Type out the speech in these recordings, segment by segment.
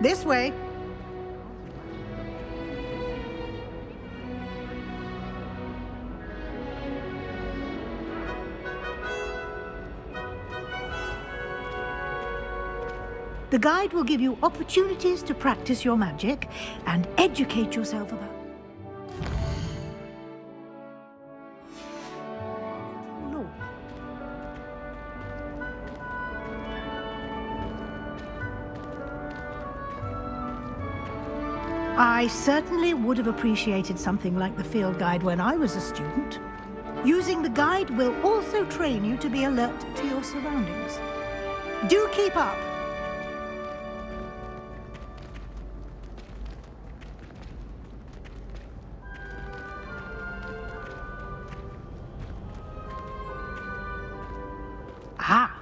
This way. The guide will give you opportunities to practice your magic and educate yourself about... law. I certainly would have appreciated something like the field guide when I was a student. Using the guide will also train you to be alert to your surroundings. Do keep up! Ah,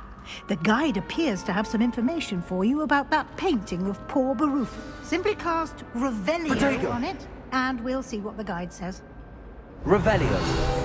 the guide appears to have some information for you about that painting of poor Barufu. Simply cast Revelio on it, and we'll see what the guide says. Revelio.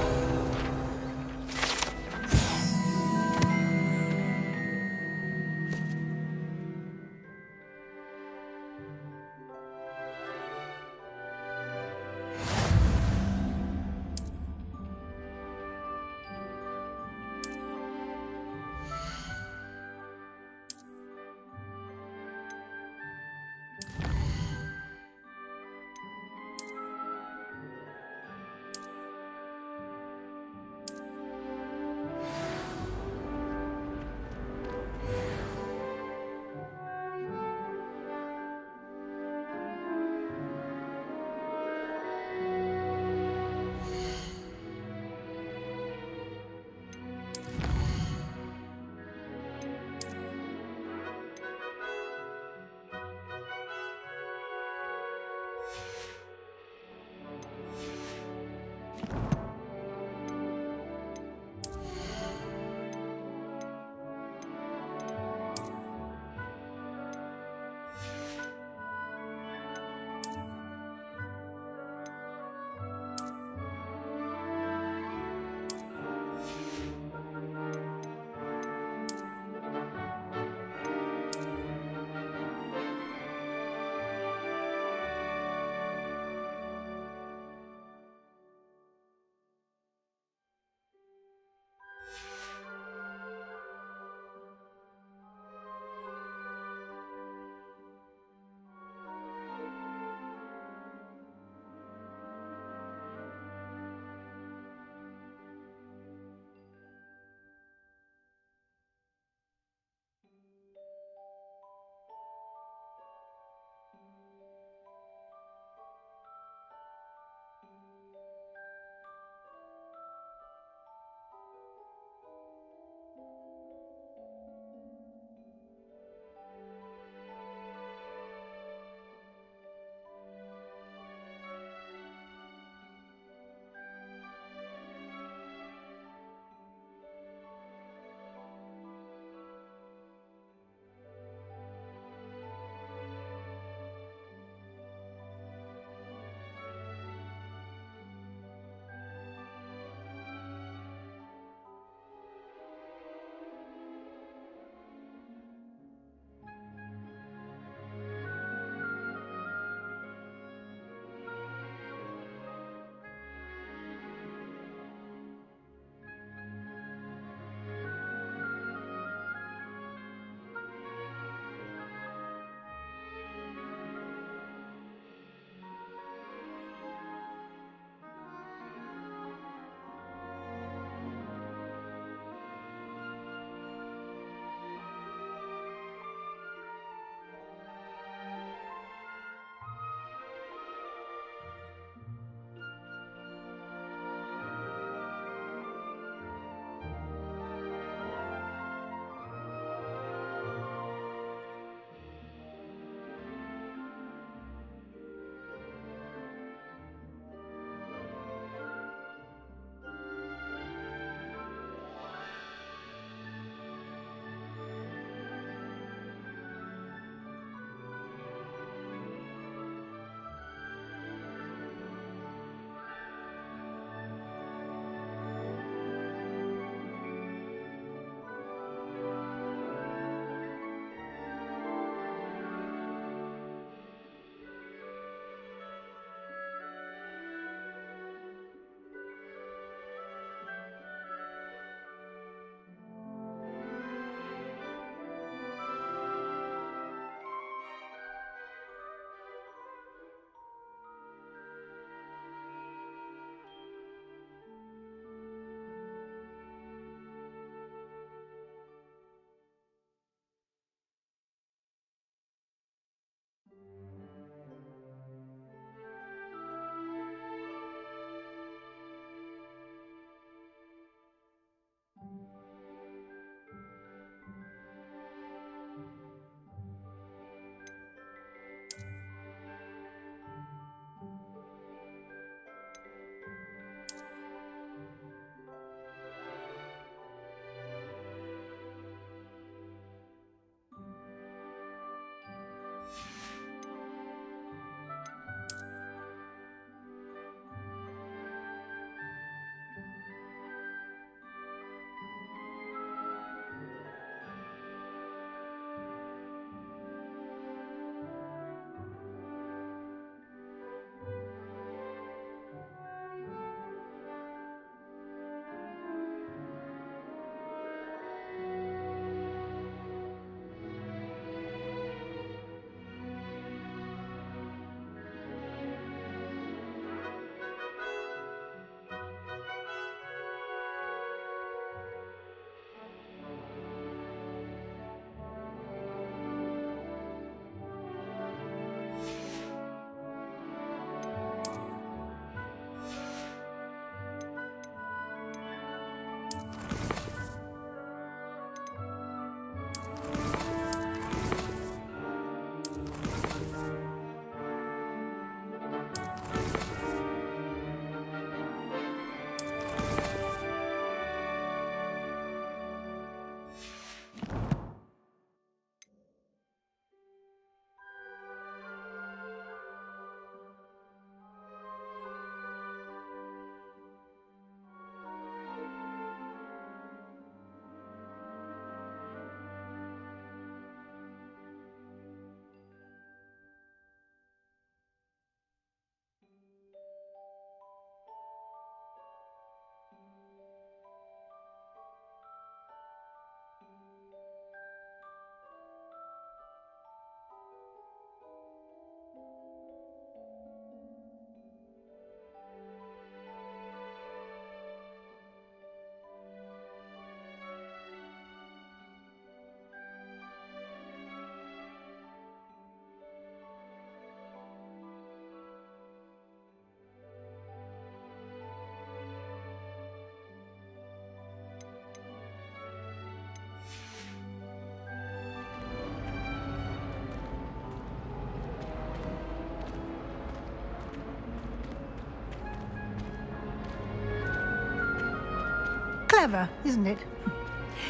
Clever, isn't it?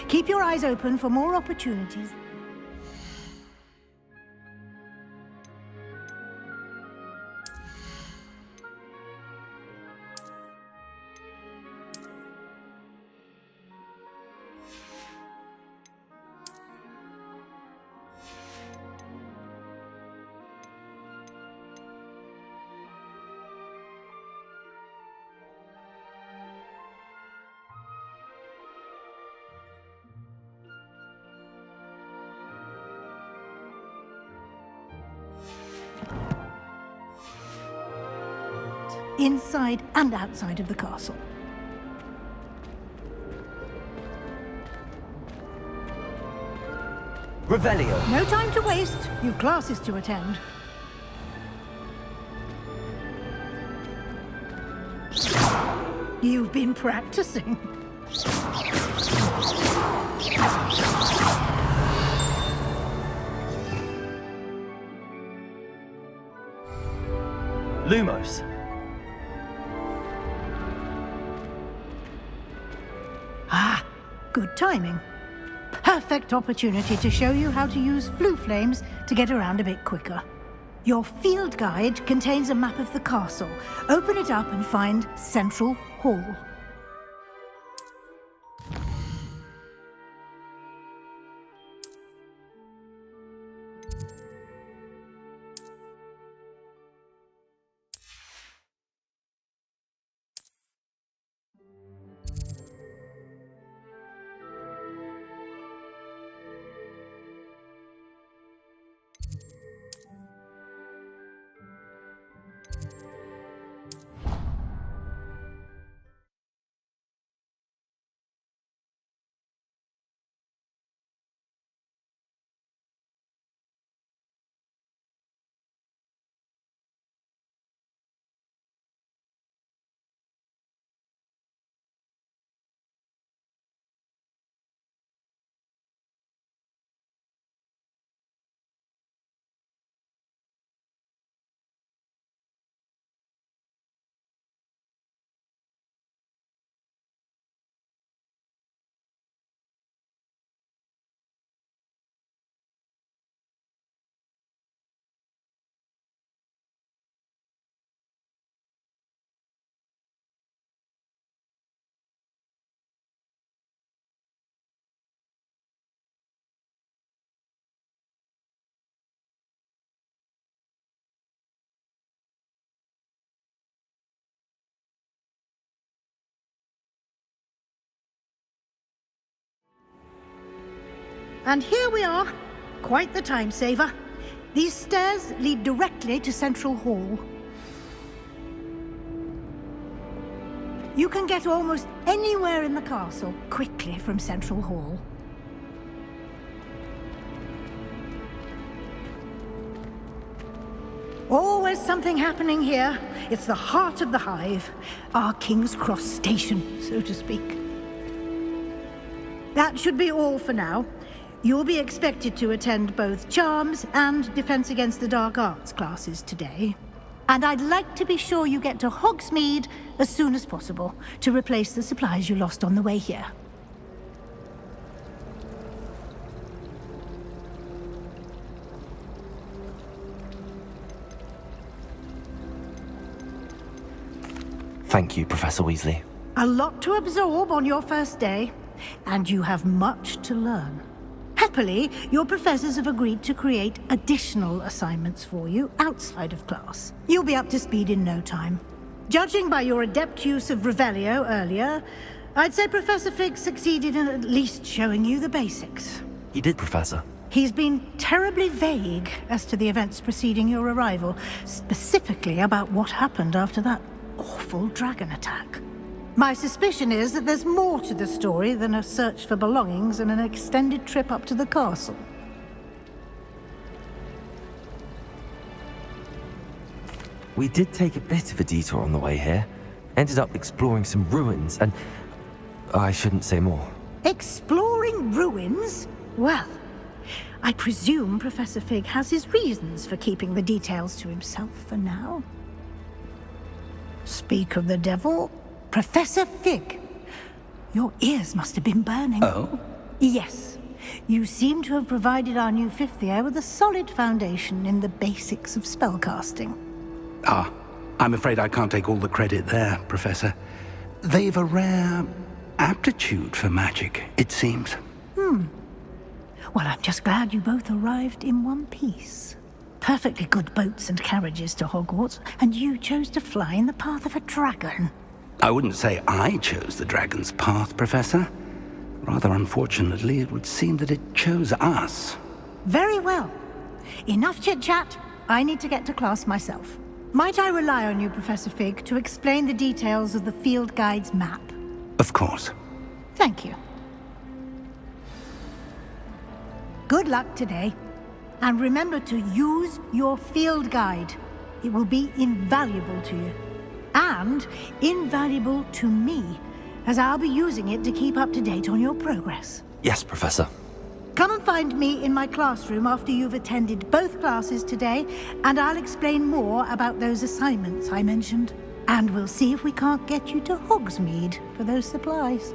Keep your eyes open for more opportunities. Inside and outside of the castle. Revelio. No time to waste. You've classes to attend. You've been practicing. Lumos. Good timing. Perfect opportunity to show you how to use flue flames to get around a bit quicker. Your field guide contains a map of the castle. Open it up and find Central Hall. And here we are. Quite the time saver. These stairs lead directly to Central Hall. You can get almost anywhere in the castle quickly from Central Hall. Always something happening here. It's the heart of the hive. Our King's Cross station, so to speak. That should be all for now. You'll be expected to attend both Charms and Defense Against the Dark Arts classes today. And I'd like to be sure you get to Hogsmeade as soon as possible to replace the supplies you lost on the way here. Thank you, Professor Weasley. A lot to absorb on your first day, and you have much to learn. Happily, your professors have agreed to create additional assignments for you outside of class. You'll be up to speed in no time. Judging by your adept use of Revelio earlier, I'd say Professor Fig succeeded in at least showing you the basics. He did, Professor. He's been terribly vague as to the events preceding your arrival, specifically about what happened after that awful dragon attack. My suspicion is that there's more to the story than a search for belongings and an extended trip up to the castle. We did take a bit of a detour on the way here. Ended up exploring some ruins and... I shouldn't say more. Exploring ruins? Well, I presume Professor Fig has his reasons for keeping the details to himself for now. Speak of the devil, Professor Fig. Your ears must have been burning. Oh? Yes. You seem to have provided our new fifth year with a solid foundation in the basics of spellcasting. Ah, I'm afraid I can't take all the credit there, Professor. They've a rare aptitude for magic, it seems. Well, I'm just glad you both arrived in one piece. Perfectly good boats and carriages to Hogwarts, and you chose to fly in the path of a dragon. I wouldn't say I chose the dragon's path, Professor. Rather unfortunately, it would seem that it chose us. Very well. Enough chit-chat. I need to get to class myself. Might I rely on you, Professor Fig, to explain the details of the field guide's map? Of course. Thank you. Good luck today. And remember to use your field guide. It will be invaluable to you. And invaluable to me, as I'll be using it to keep up to date on your progress. Yes, Professor. Come and find me in my classroom after you've attended both classes today, and I'll explain more about those assignments I mentioned. And we'll see if we can't get you to Hogsmeade for those supplies.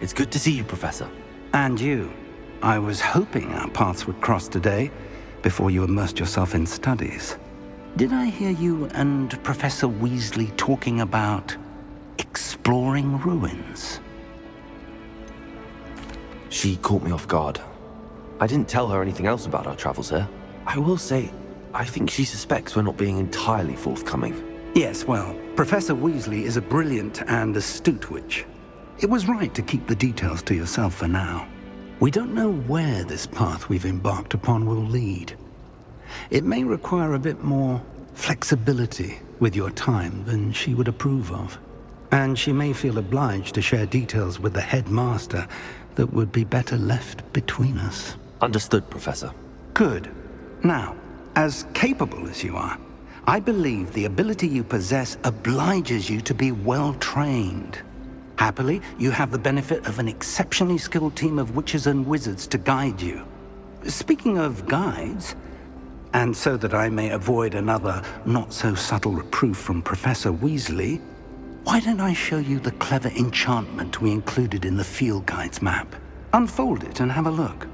It's good to see you, Professor. And you. I was hoping our paths would cross today, before you immersed yourself in studies. Did I hear you and Professor Weasley talking about exploring ruins? She caught me off guard. I didn't tell her anything else about our travels here. I will say, I think she suspects we're not being entirely forthcoming. Yes, well, Professor Weasley is a brilliant and astute witch. It was right to keep the details to yourself for now. We don't know where this path we've embarked upon will lead. It may require a bit more flexibility with your time than she would approve of. And she may feel obliged to share details with the headmaster that would be better left between us. Understood, Professor. Good. Now, as capable as you are, I believe the ability you possess obliges you to be well trained. Happily, you have the benefit of an exceptionally skilled team of witches and wizards to guide you. Speaking of guides, and so that I may avoid another not-so-subtle reproof from Professor Weasley, why don't I show you the clever enchantment we included in the field guide's map? Unfold it and have a look.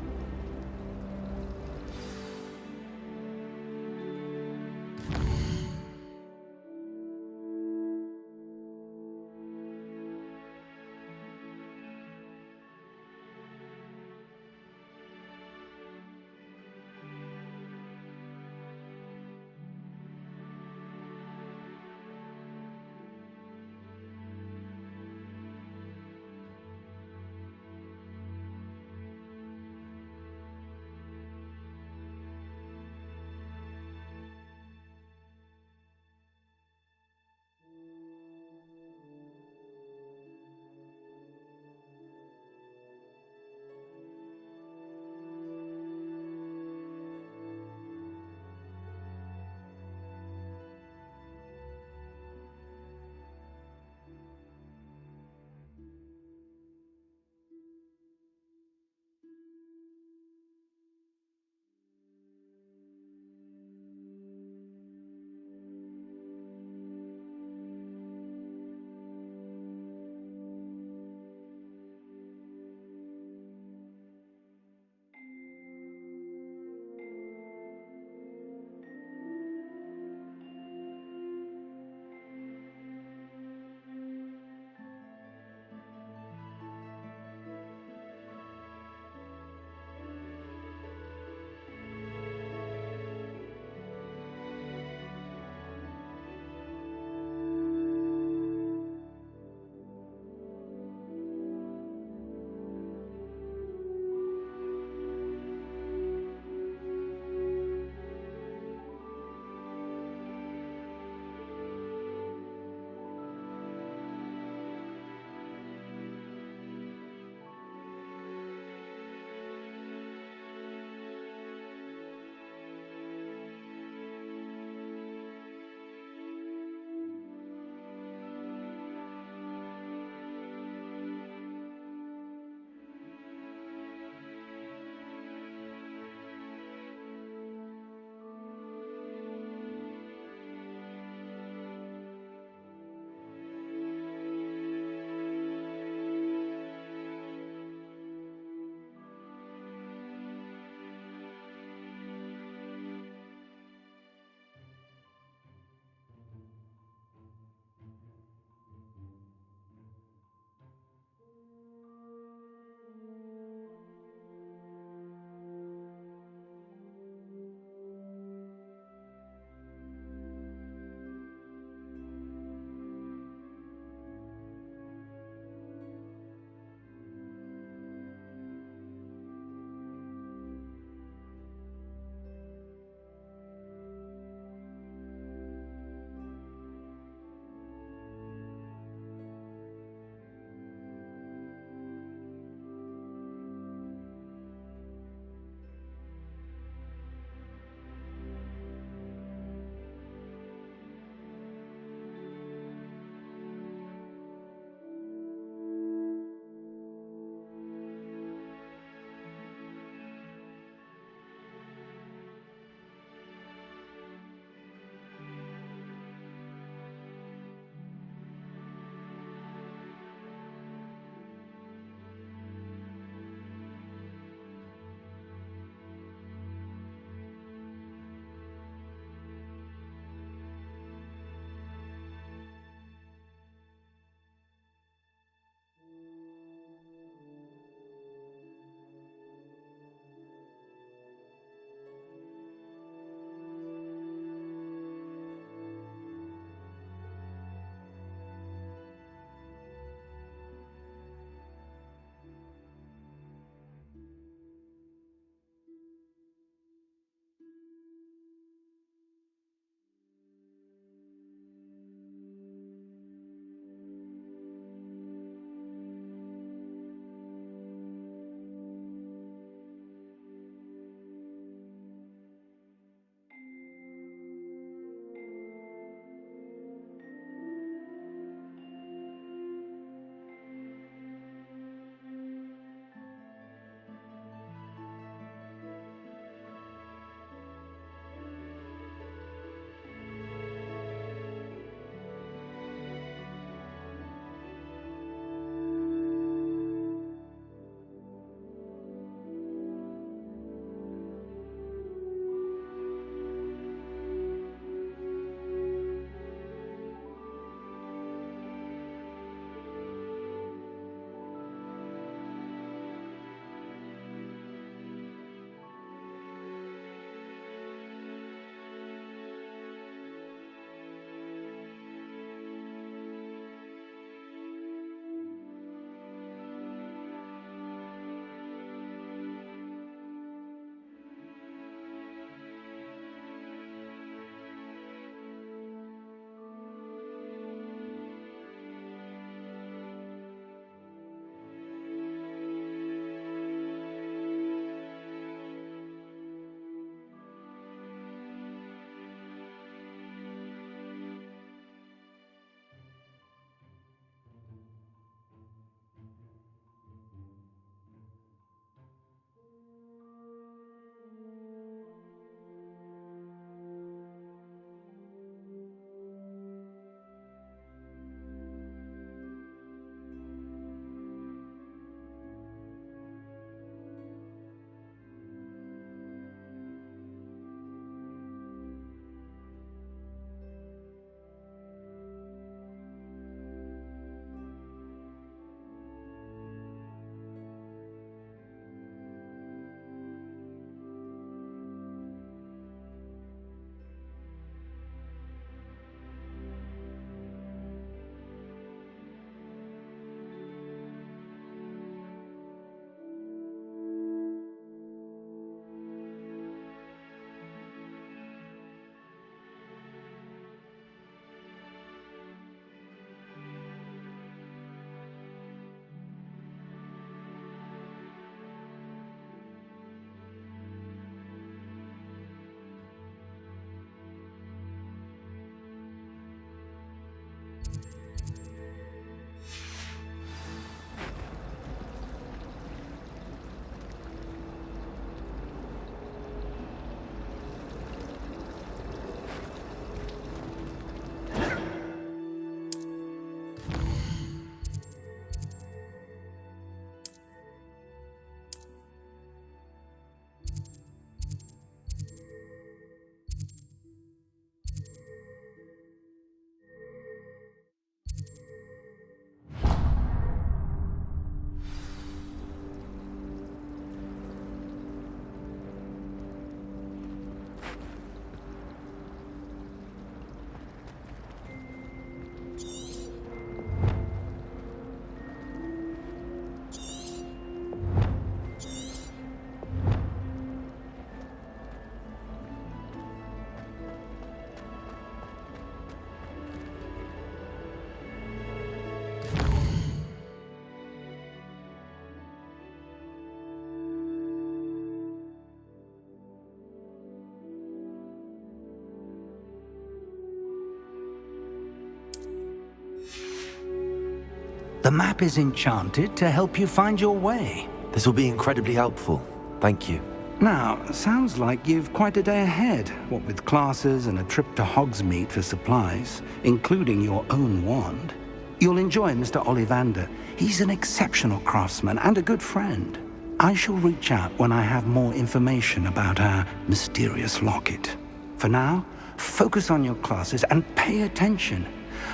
The map is enchanted to help you find your way. This will be incredibly helpful. Thank you. Now, sounds like you've quite a day ahead, what with classes and a trip to Hogsmeade for supplies, including your own wand. You'll enjoy Mr. Ollivander. He's an exceptional craftsman and a good friend. I shall reach out when I have more information about our mysterious locket. For now, focus on your classes and pay attention.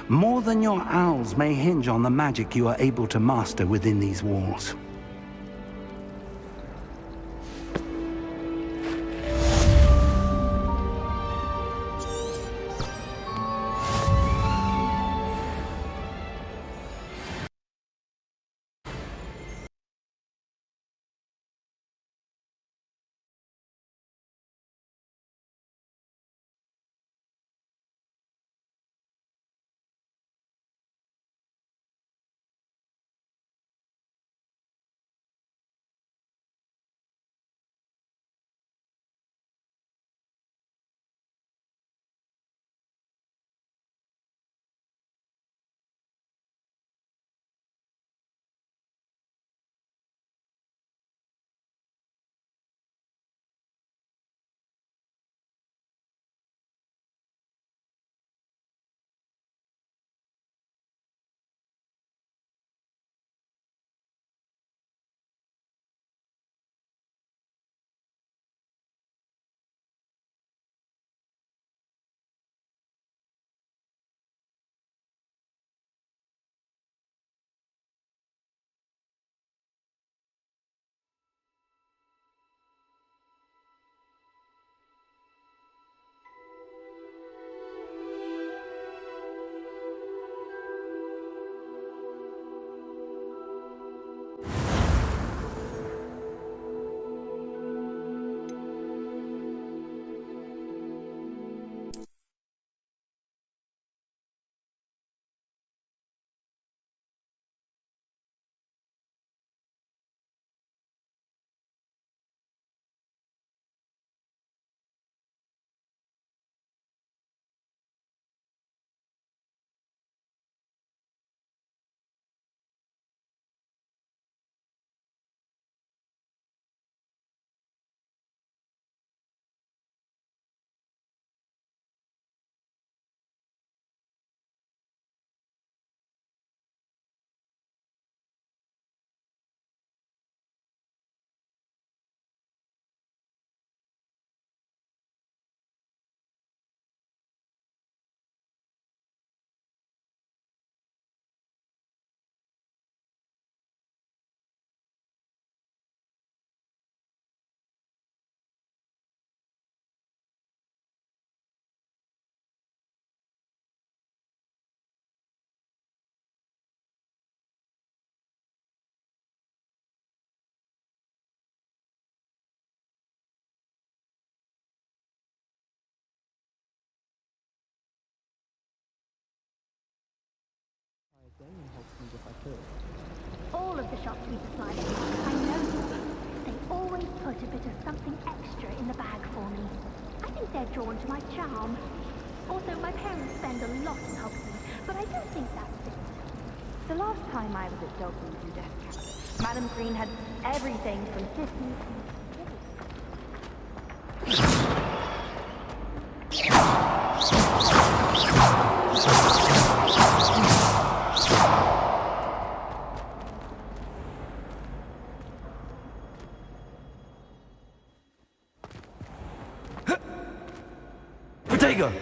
More than your owls may hinge on the magic you are able to master within these walls. All of the shops we supply them, I know. They always put a bit of something extra in the bag for me. I think they're drawn to my charm. Also, my parents spend a lot in Hogsmeade, but I don't think that's it. The last time I was at Dogmead and Death Cabinet, Madam Green had everything from Tiffany Protego!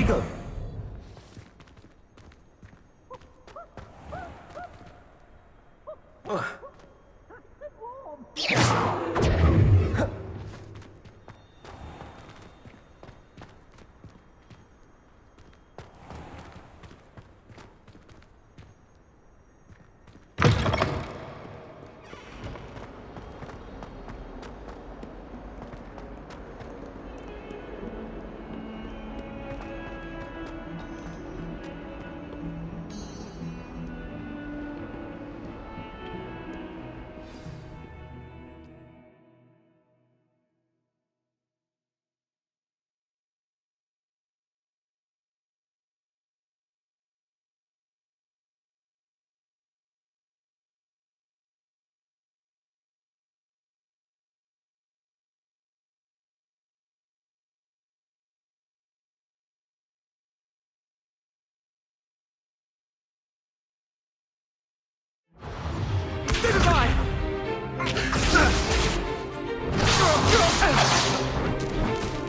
Protego!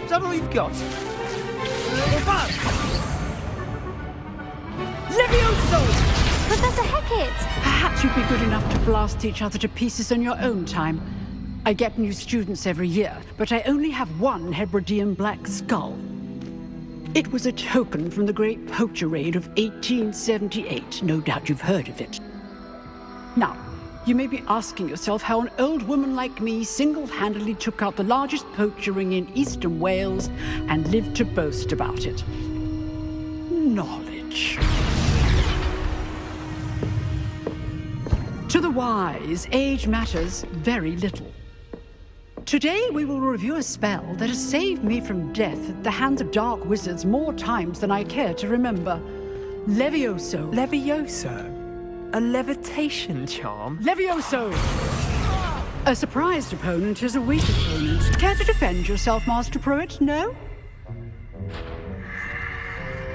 Is that all you've got? Levioso! Professor Hecat! Perhaps you'd be good enough to blast each other to pieces in your own time. I get new students every year, but I only have one Hebridean black skull. It was a token from the Great Poacher Raid of 1878. No doubt you've heard of it. Now, you may be asking yourself how an old woman like me single-handedly took out the largest poacher ring in eastern Wales and lived to boast about it. Knowledge. To the wise, age matters very little. Today we will review a spell that has saved me from death at the hands of dark wizards more times than I care to remember. Levioso. Levioso? A levitation charm? Levioso! A surprised opponent is a weak opponent. Care to defend yourself, Master Pruitt? No?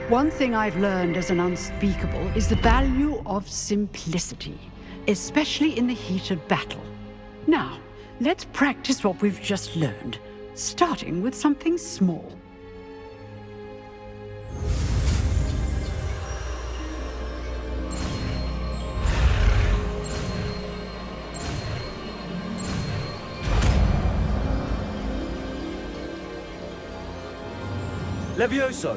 One thing I've learned as an unspeakable is the value of simplicity, especially in the heat of battle. Now, let's practice what we've just learned, starting with something small. Levioso!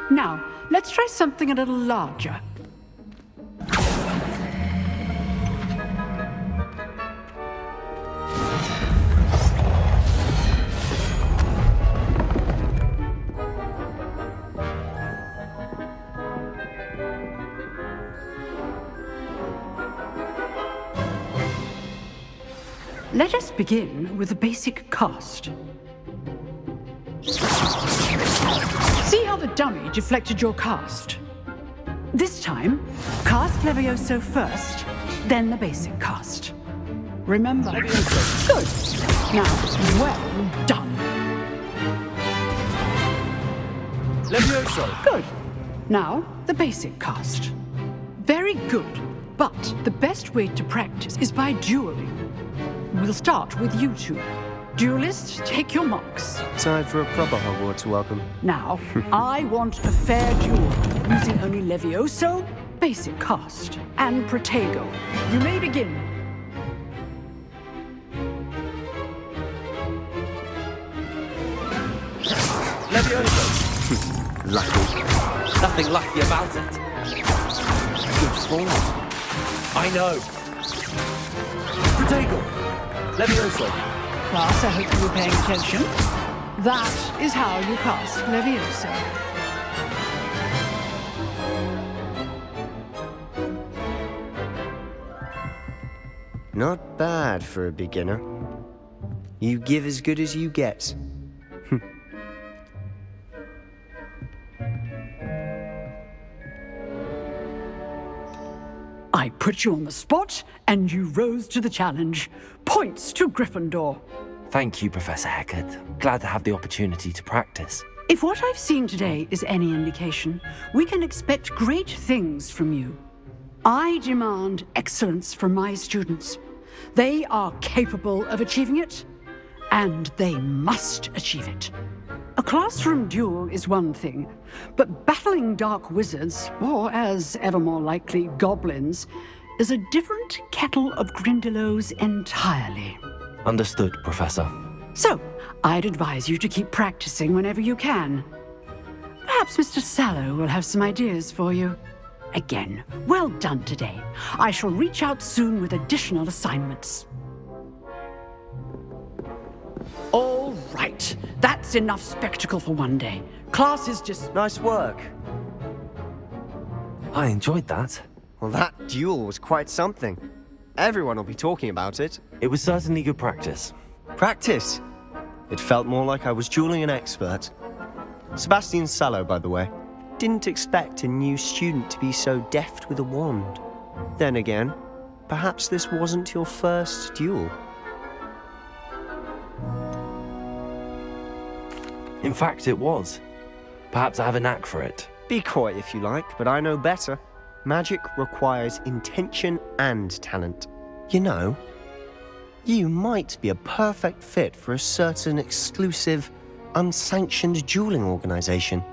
Now, let's try something a little larger. Let us begin with the basic cast. See how the dummy deflected your cast? This time, cast Levioso first, then the basic cast. Remember? Levioso. Good. Now, well done. Levioso! Good. Now, the basic cast. Very good, but the best way to practice is by dueling. We'll start with you two. Duelists, take your marks. Time for a proper Hogwarts welcome. Now, I want a fair duel, using only Levioso, basic cast, and Protego. You may begin. Levioso! Lucky. Nothing lucky about it. Good form. I know. Protego! Levioso! Class, I hope you were paying attention. That is how you cast Levioso. Not bad for a beginner. You give as good as you get. I put you on the spot, and you rose to the challenge. Points to Gryffindor. Thank you, Professor Hecat. Glad to have the opportunity to practice. If what I've seen today is any indication, we can expect great things from you. I demand excellence from my students. They are capable of achieving it, and they must achieve it. A classroom duel is one thing, but battling dark wizards, or as ever more likely, goblins, is a different kettle of Grindylows entirely. Understood, Professor. So, I'd advise you to keep practicing whenever you can. Perhaps Mr. Sallow will have some ideas for you. Again, well done today. I shall reach out soon with additional assignments. All right, that's enough spectacle for one day. Class is just... Nice work. I enjoyed that. Well, that duel was quite something. Everyone will be talking about it. It was certainly good practice. Practice? It felt more like I was dueling an expert. Sebastian Sallow, by the way. Didn't expect a new student to be so deft with a wand. Then again, perhaps this wasn't your first duel. In fact, it was. Perhaps I have a knack for it. Be coy if you like, but I know better. Magic requires intention and talent. You know, you might be a perfect fit for a certain exclusive, unsanctioned dueling organization.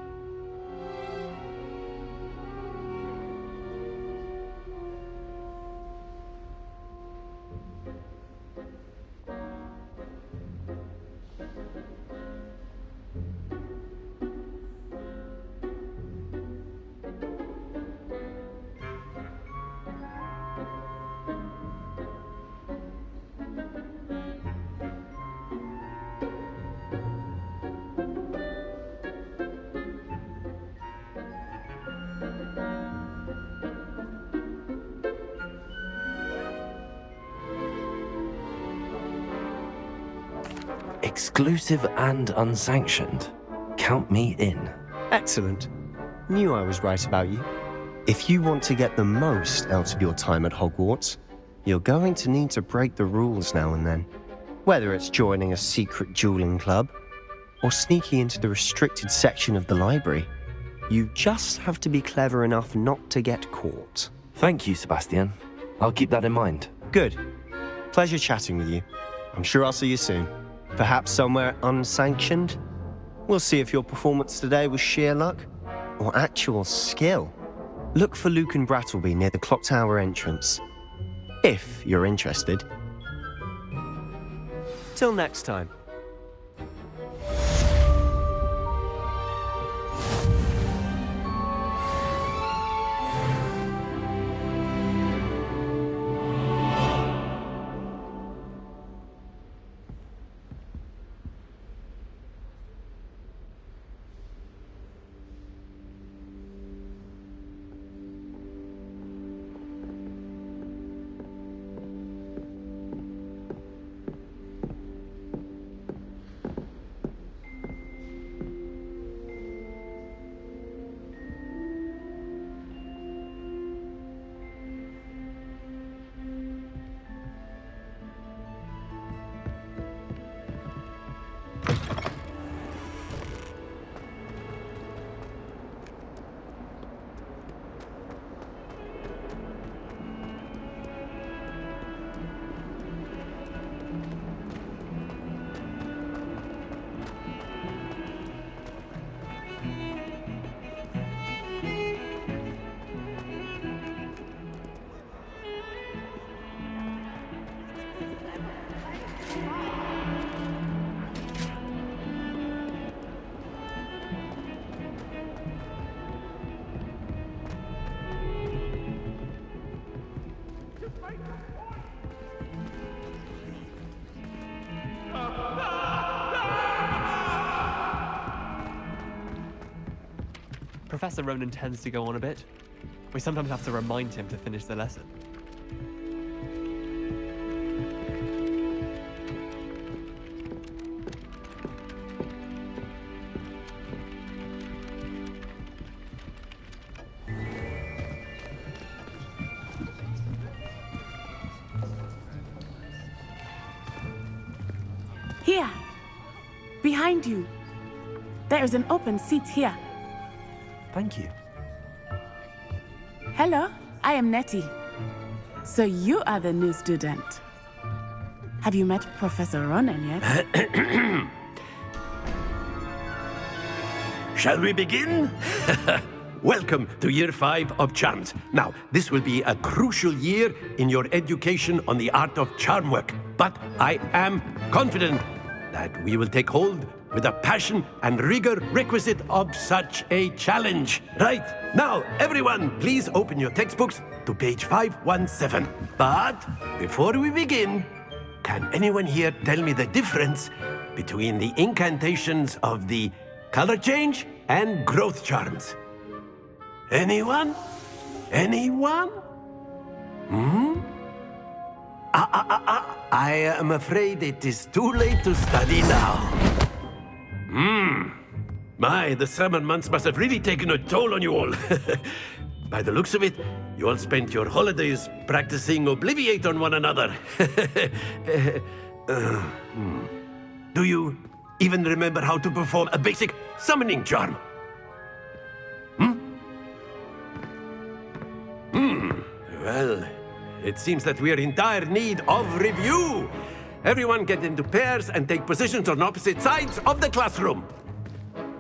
Exclusive and unsanctioned. Count me in. Excellent. Knew I was right about you. If you want to get the most out of your time at Hogwarts, you're going to need to break the rules now and then. Whether it's joining a secret dueling club, or sneaking into the restricted section of the library, you just have to be clever enough not to get caught. Thank you, Sebastian. I'll keep that in mind. Good. Pleasure chatting with you. I'm sure I'll see you soon. Perhaps somewhere unsanctioned? We'll see if your performance today was sheer luck or actual skill. Look for Lucan Brattleby near the Clock Tower entrance, if you're interested. Till next time. Professor Ronan tends to go on a bit. We sometimes have to remind him to finish the lesson. Here, behind you. There is an open seat here. Thank you. Hello, I am Nettie. So you are the new student. Have you met Professor Ronan yet? Shall we begin? Welcome to Year 5 of Charms. Now, this will be a crucial year in your education on the art of charm work, but I am confident that we will take hold with the passion and rigor requisite of such a challenge. Right, now, everyone, please open your textbooks to page 517. But before we begin, can anyone here tell me the difference between the incantations of the color change and growth charms? Anyone? Anyone? I am afraid it is too late to study now. My, the summer months must have really taken a toll on you all. By the looks of it, you all spent your holidays practicing Obliviate on one another. Do you even remember how to perform a basic summoning charm? Well, it seems that we are in dire need of review. Everyone get into pairs and take positions on opposite sides of the classroom.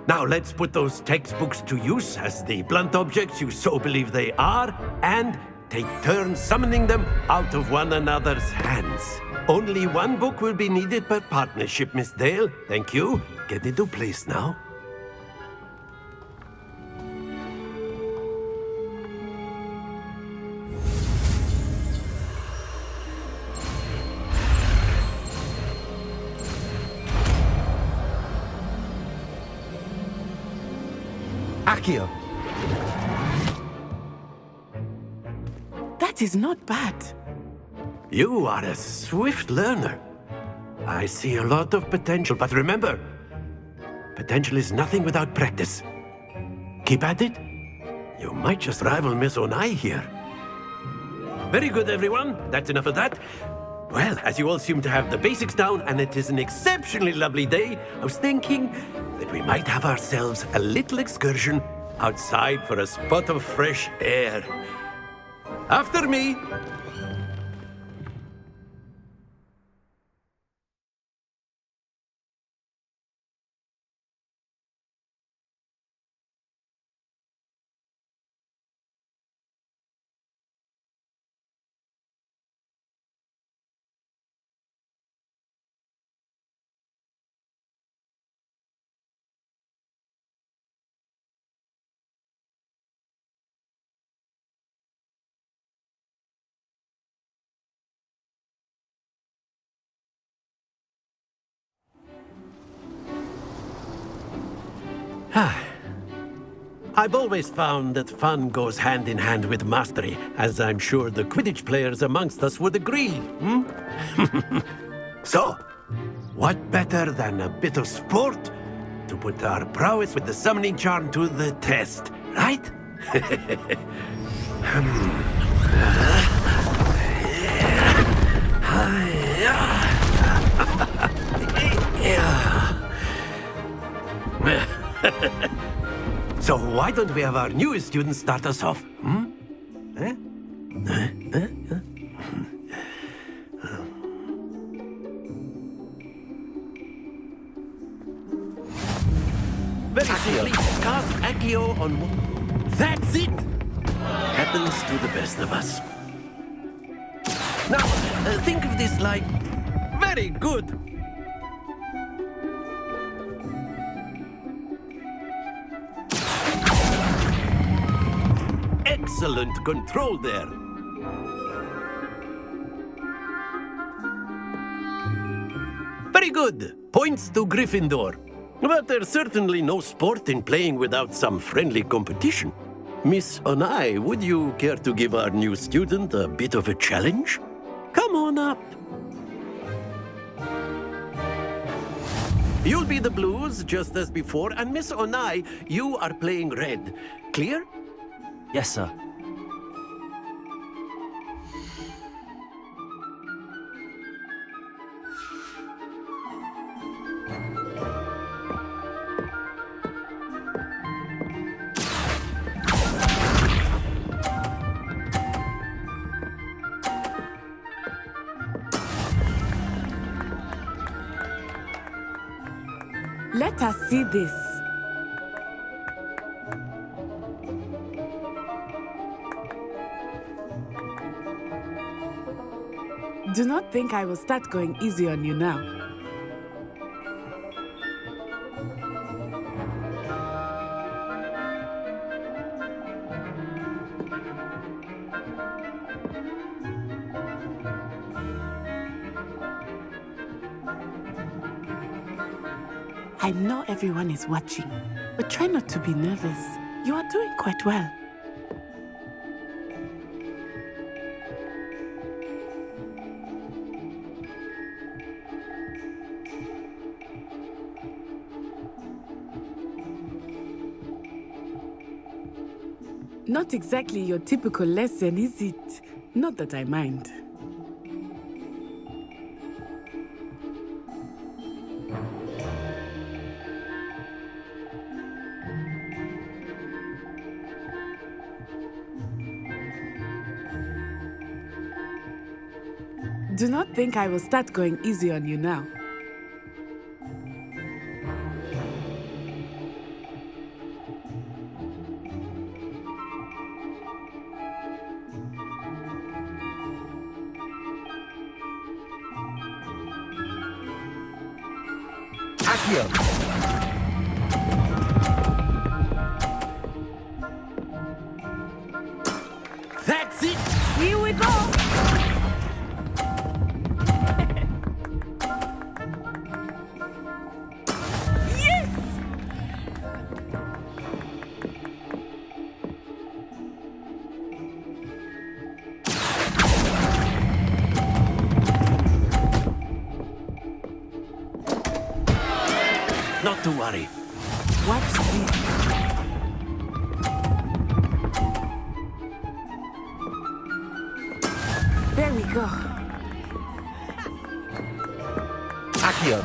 Now let's put those textbooks to use as the blunt objects you so believe they are, and take turns summoning them out of one another's hands. Only one book will be needed per partnership, Miss Dale. Thank you. Get into place now. Accio! That is not bad. You are a swift learner. I see a lot of potential, but remember, potential is nothing without practice. Keep at it. You might just rival Miss Onai here. Very good, everyone. That's enough of that. Well, as you all seem to have the basics down, and it is an exceptionally lovely day, I was thinking that we might have ourselves a little excursion outside for a spot of fresh air. After me! I've always found that fun goes hand in hand with mastery, as I'm sure the Quidditch players amongst us would agree. So, what better than a bit of sport to put our prowess with the summoning charm to the test, right? So why don't we have our newest student start us off? Very simply, cast Accio on... That's it! Happens to the best of us. Now, think of this like... Very good! Excellent control there. Very good. Points to Gryffindor. But there's certainly no sport in playing without some friendly competition. Miss Onai, would you care to give our new student a bit of a challenge? Come on up. You'll be the blues, just as before, and Miss Onai, you are playing red. Clear? Yes, sir. Let us see this. Do not think I will start going easy on you now. I know everyone is watching, but try not to be nervous. You are doing quite well. Not exactly your typical lesson, is it? Not that I mind. Do not think I will start going easy on you now. Accio! That's it! Here we go! Not to worry. Watch this. There we go. Accio!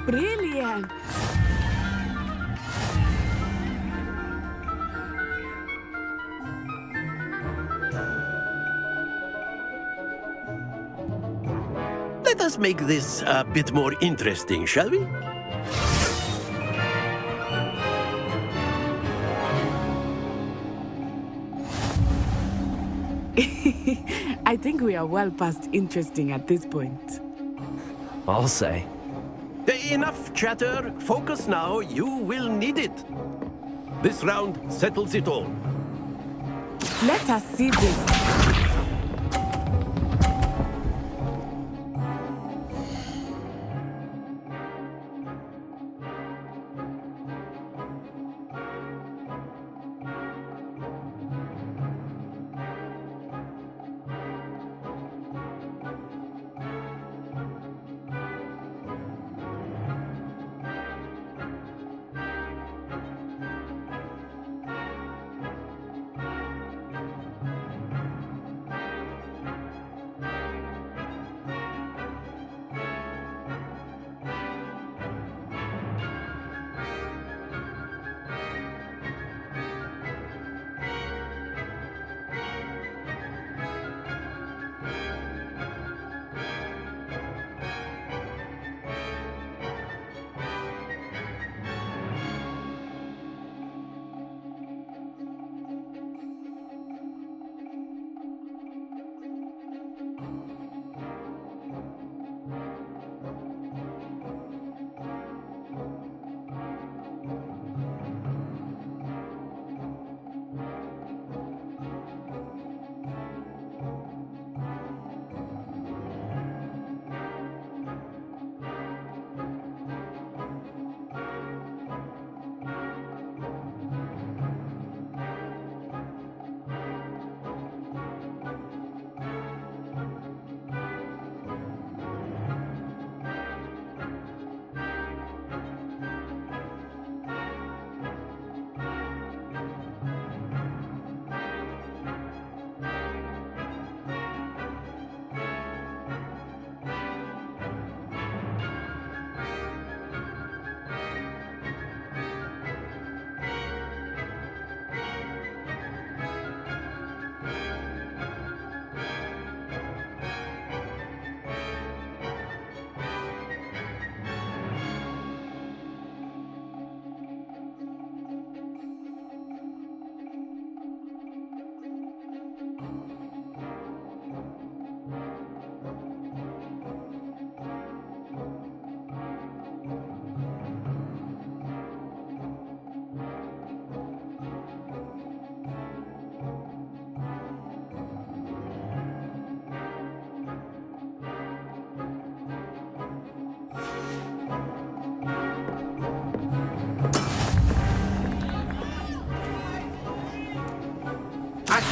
Brilliant. Let us make this a bit more interesting, shall we? I think we are well past interesting at this point. I'll say. Enough chatter. Focus now. You will need it. This round settles it all. Let us see this.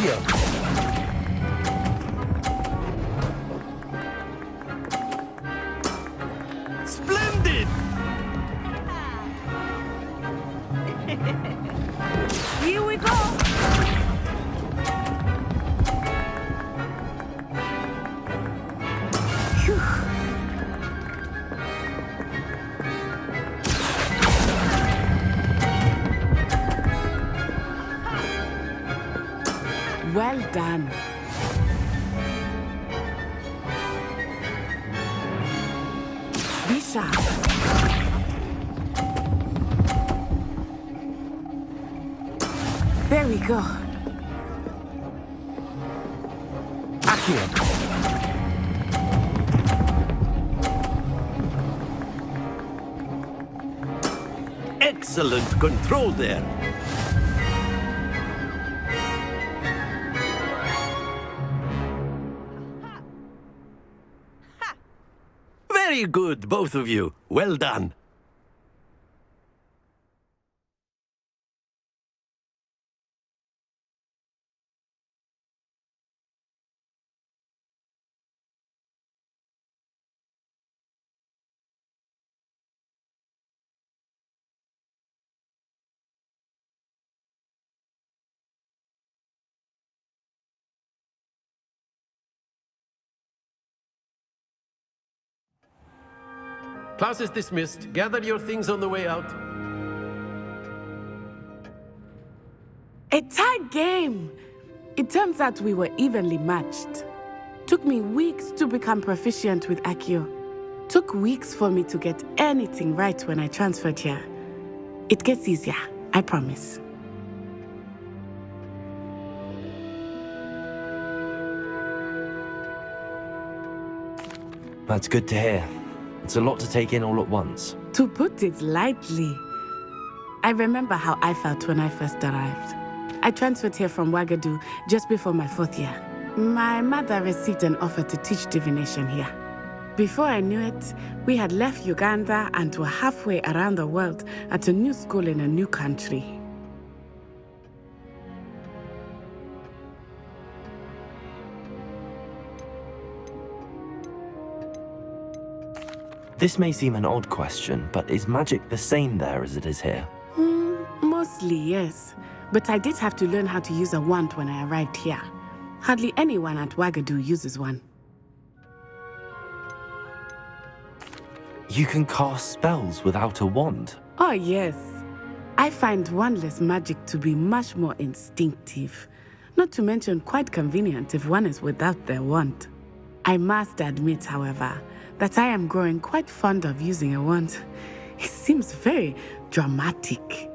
Accio! Splendid! Here we go! Well done. Be sharp. There we go. Accio! Excellent control there. Very good, both of you. Well done. Class is dismissed. Gather your things on the way out. A tight game. It turns out we were evenly matched. Took me weeks to become proficient with Accio. Took weeks for me to get anything right when I transferred here. It gets easier, I promise. That's good to hear. It's a lot to take in all at once. To put it lightly, I remember how I felt when I first arrived. I transferred here from Ouagadougou just before my 4th year. My mother received an offer to teach divination here. Before I knew it, we had left Uganda and were halfway around the world at a new school in a new country. This may seem an odd question, but is magic the same there as it is here? Mostly, yes. But I did have to learn how to use a wand when I arrived here. Hardly anyone at Ouagadougou uses one. You can cast spells without a wand? Oh, yes. I find wandless magic to be much more instinctive. Not to mention quite convenient if one is without their wand. I must admit, however, that I am growing quite fond of using a wand. It seems very dramatic.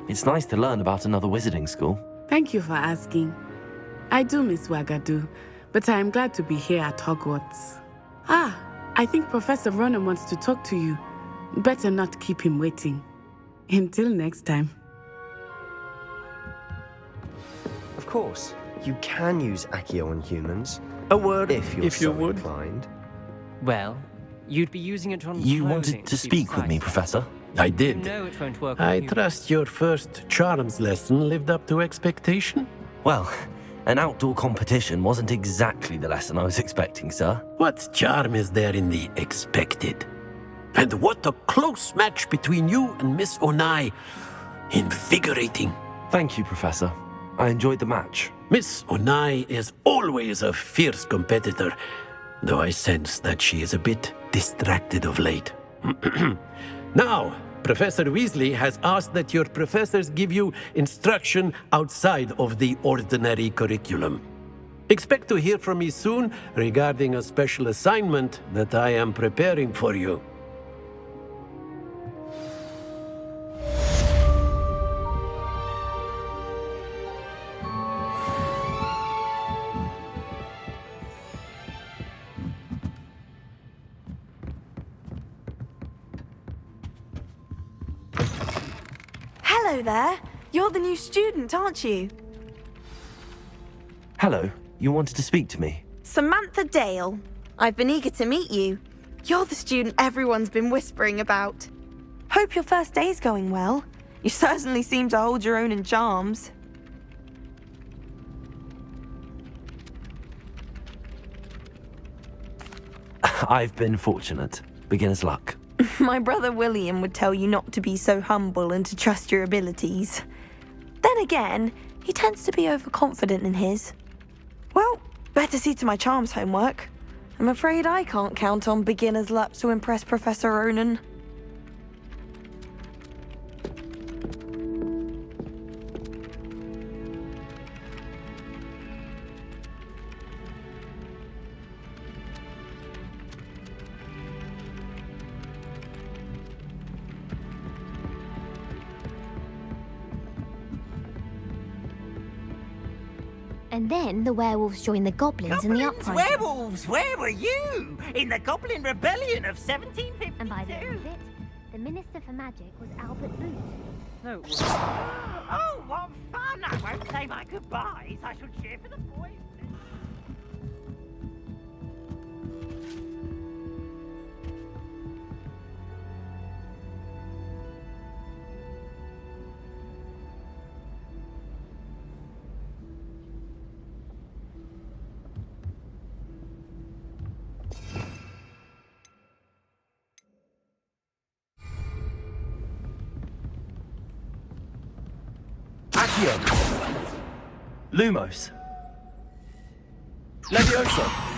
It's nice to learn about another wizarding school. Thank you for asking. I do miss Ouagadougou, but I am glad to be here at Hogwarts. I think Professor Ronen wants to talk to you. Better not keep him waiting. Until next time. Of course, you can use Accio on humans. A word if you're so inclined. Well, you'd be using it on You clothing, wanted to be speak with me, precise. Professor? I did. No, it won't work on I humans. trust your first charms lesson lived up to expectation? Well, an outdoor competition wasn't exactly the lesson I was expecting, sir. What charm is there in the expected? And what a close match between you and Miss Onai. Invigorating. Thank you, Professor. I enjoyed the match. Miss Onai is always a fierce competitor, though I sense that she is a bit distracted of late. Now, Professor Weasley has asked that your professors give you instruction outside of the ordinary curriculum. Expect to hear from me soon regarding a special assignment that I am preparing for you. Hello there. You're the new student, aren't you? Hello, you wanted to speak to me? Samantha Dale. I've been eager to meet you. You're the student everyone's been whispering about. Hope your first day's going well. You certainly seem to hold your own in charms. I've been fortunate. Beginner's luck. My brother William would tell you not to be so humble and to trust your abilities. Then again, he tends to be overconfident in his. Well, better see to my charms homework. I'm afraid I can't count on beginner's luck to impress Professor Ronan. And then the werewolves joined the goblins in the uprising. Werewolves! Where were you? In the Goblin Rebellion of 1752. And by the end of it, the Minister for Magic was Albert Booth. No. Oh, what fun! I won't say my goodbyes. I shall cheer for the boys. Accio! Lumos! Levioso!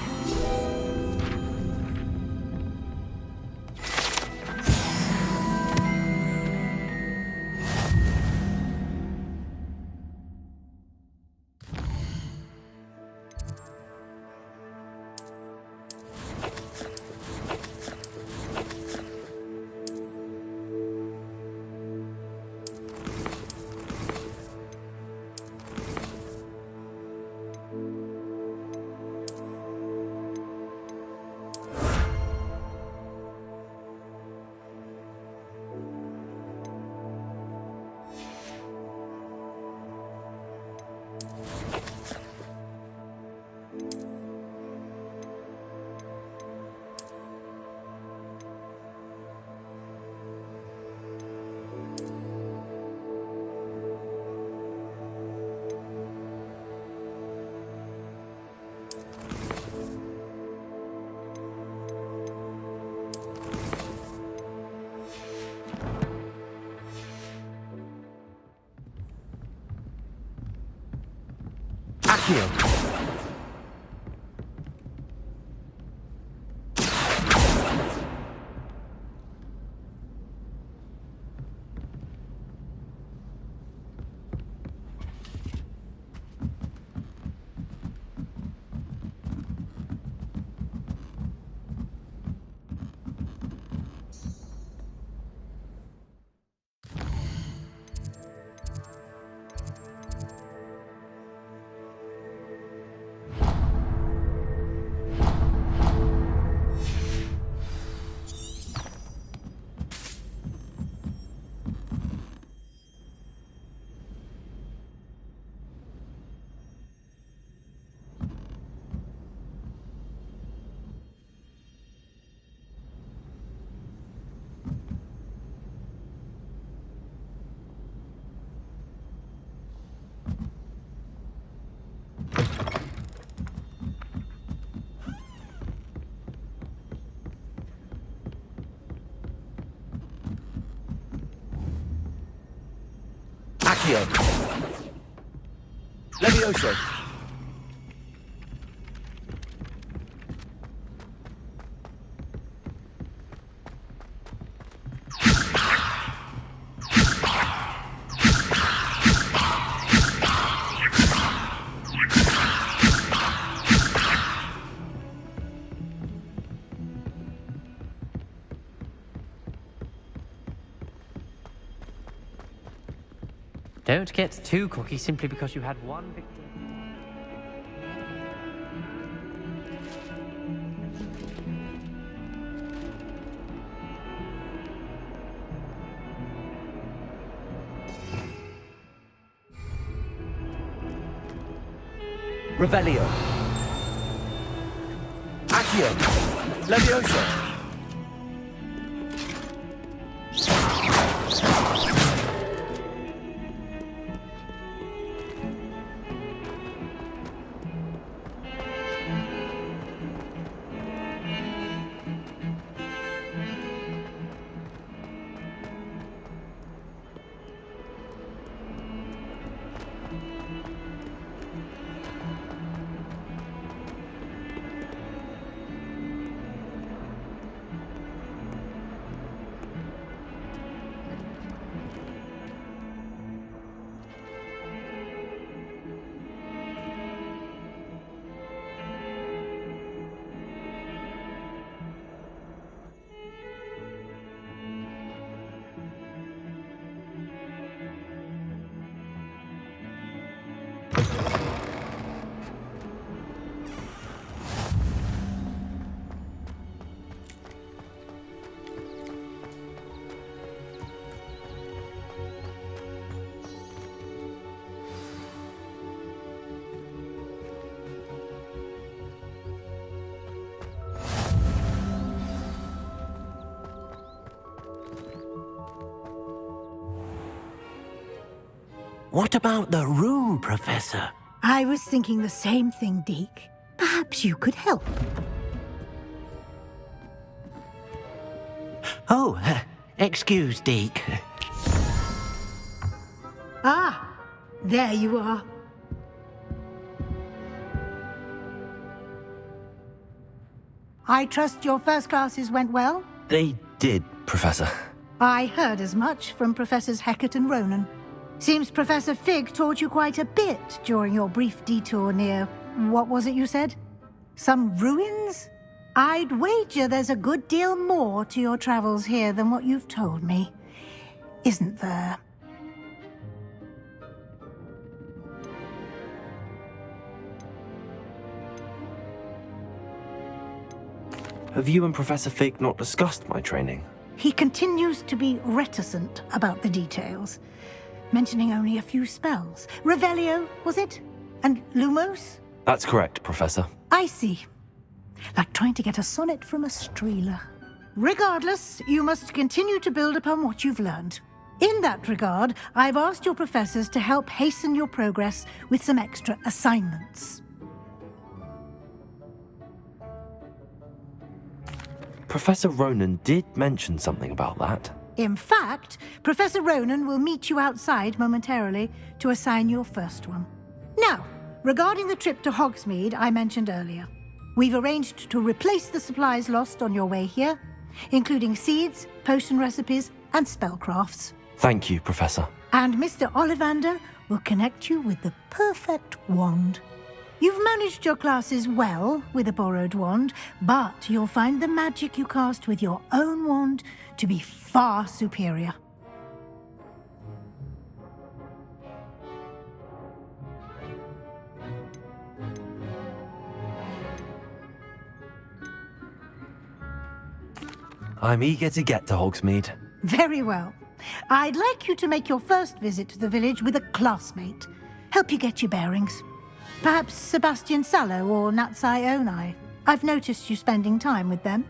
Accio! Accio! Levioso! Don't get too cocky simply because you had one victory. Revelio. Accio. Levioso. What about the room, Professor? I was thinking the same thing, Deke. Perhaps you could help. Oh, excuse, Deke. Ah, there you are. I trust your first classes went well? They did, Professor. I heard as much from Professors Hecat and Ronan. Seems Professor Fig taught you quite a bit during your brief detour near... what was it you said? Some ruins? I'd wager there's a good deal more to your travels here than what you've told me. Isn't there? Have you and Professor Fig not discussed my training? He continues to be reticent about the details, mentioning only a few spells. Revelio, was it? And Lumos? That's correct, Professor. I see. Like trying to get a sonnet from a streeler. Regardless, you must continue to build upon what you've learned. In that regard, I've asked your professors to help hasten your progress with some extra assignments. Professor Ronan did mention something about that. In fact, Professor Ronan will meet you outside momentarily to assign your first one. Now, regarding the trip to Hogsmeade I mentioned earlier, we've arranged to replace the supplies lost on your way here, including seeds, potion recipes, and spellcrafts. Thank you, Professor. And Mr. Ollivander will connect you with the perfect wand. You've managed your classes well with a borrowed wand, but you'll find the magic you cast with your own wand to be far superior. I'm eager to get to Hogsmeade. Very well. I'd like you to make your first visit to the village with a classmate. Help you get your bearings. Perhaps Sebastian Sallow or Natsai Onai. I've noticed you spending time with them.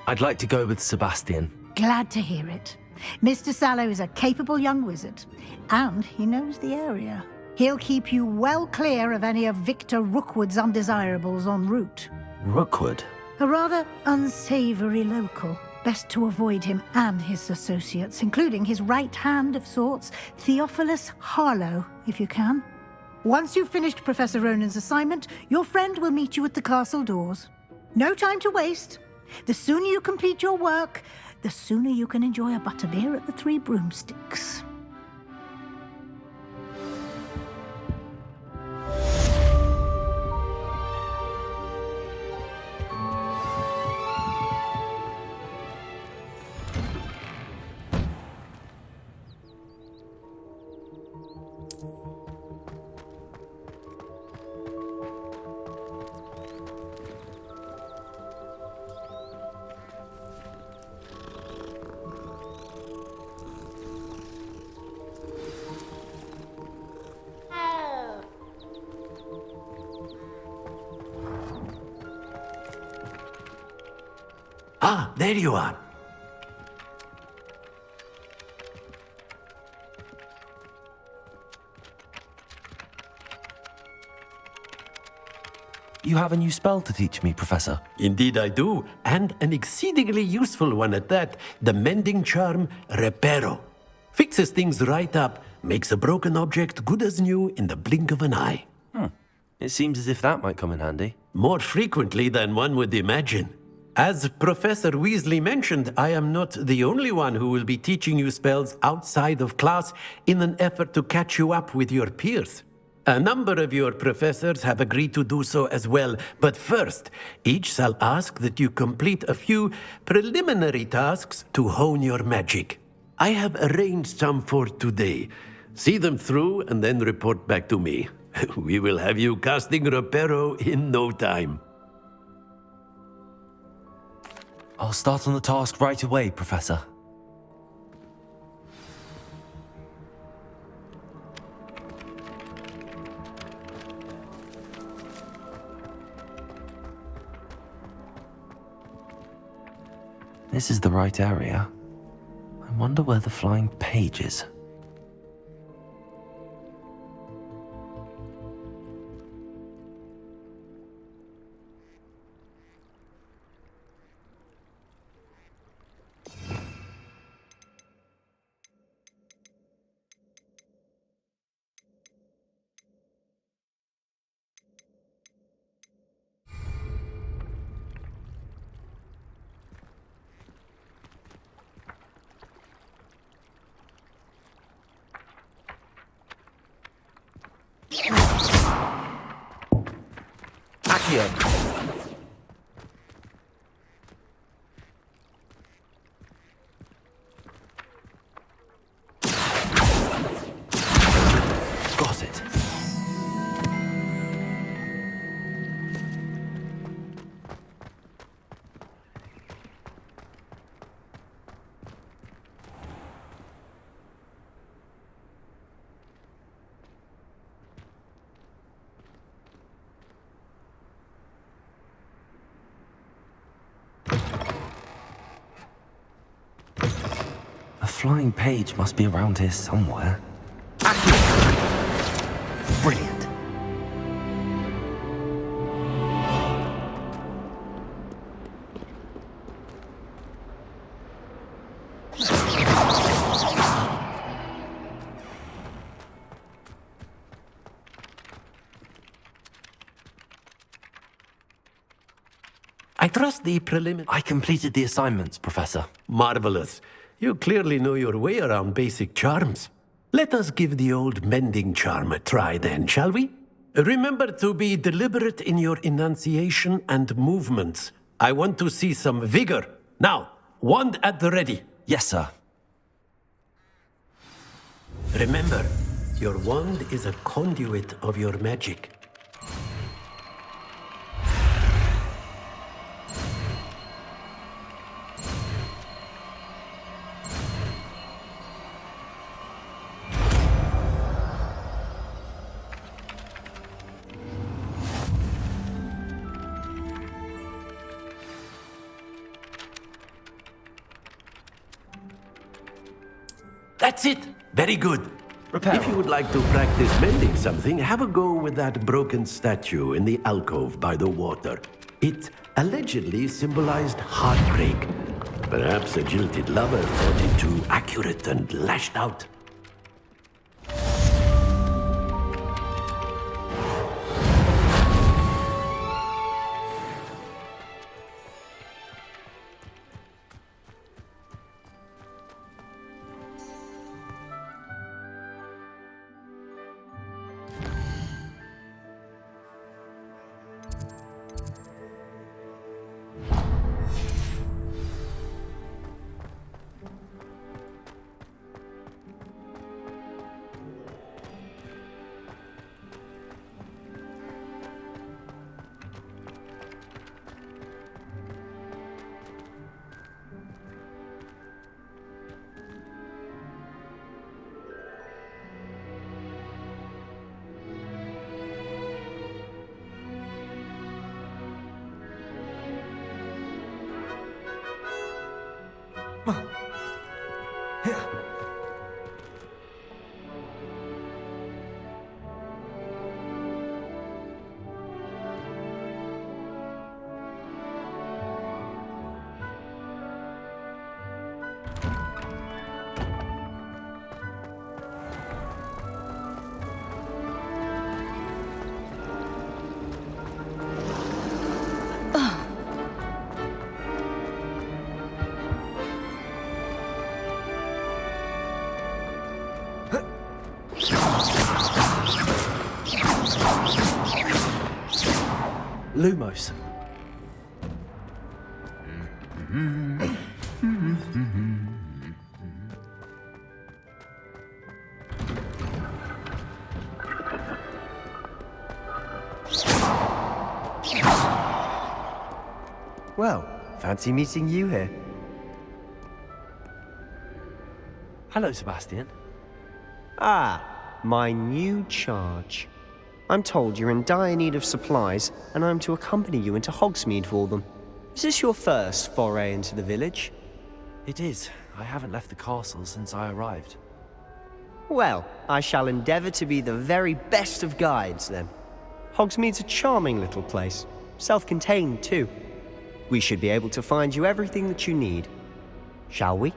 I'd like to go with Sebastian. Glad to hear it. Mr. Sallow is a capable young wizard, and he knows the area. He'll keep you well clear of any of Victor Rookwood's undesirables en route. Rookwood? A rather unsavory local. Best to avoid him and his associates, including his right hand of sorts, Theophilus Harlow, if you can. Once you've finished Professor Ronan's assignment, your friend will meet you at the castle doors. No time to waste. The sooner you complete your work, the sooner you can enjoy a butterbeer at the Three Broomsticks. Ah, there you are. You have a new spell to teach me, Professor. Indeed I do, and an exceedingly useful one at that. The mending charm, Reparo. Fixes things right up, makes a broken object good as new in the blink of an eye. It seems as if that might come in handy. More frequently than one would imagine. As Professor Weasley mentioned, I am not the only one who will be teaching you spells outside of class in an effort to catch you up with your peers. A number of your professors have agreed to do so as well, but first, each shall ask that you complete a few preliminary tasks to hone your magic. I have arranged some for today. See them through and then report back to me. We will have you casting Reparo in no time. I'll start on the task right away, Professor. This is the right area. I wonder where the flying page is. Accio. Got it. A flying page must be around here somewhere. Brilliant. I trust the preliminary... I completed the assignments, Professor. Marvelous. You clearly know your way around basic charms. Let us give the old mending charm a try then, shall we? Remember to be deliberate in your enunciation and movements. I want to see some vigor. Now, wand at the ready. Yes, sir. Remember, your wand is a conduit of your magic. That's it. Very good. If you would like to practice mending something, have a go with that broken statue in the alcove by the water. It allegedly symbolized heartbreak. Perhaps a jilted lover thought it too accurate and lashed out. Lumos. Well, fancy meeting you here. Hello, Sebastian. Ah, my new charge. I'm told you're in dire need of supplies, and I'm to accompany you into Hogsmeade for them. Is this your first foray into the village? It is. I haven't left the castle since I arrived. Well, I shall endeavour to be the very best of guides, then. Hogsmeade's a charming little place. Self-contained, too. We should be able to find you everything that you need. Shall we?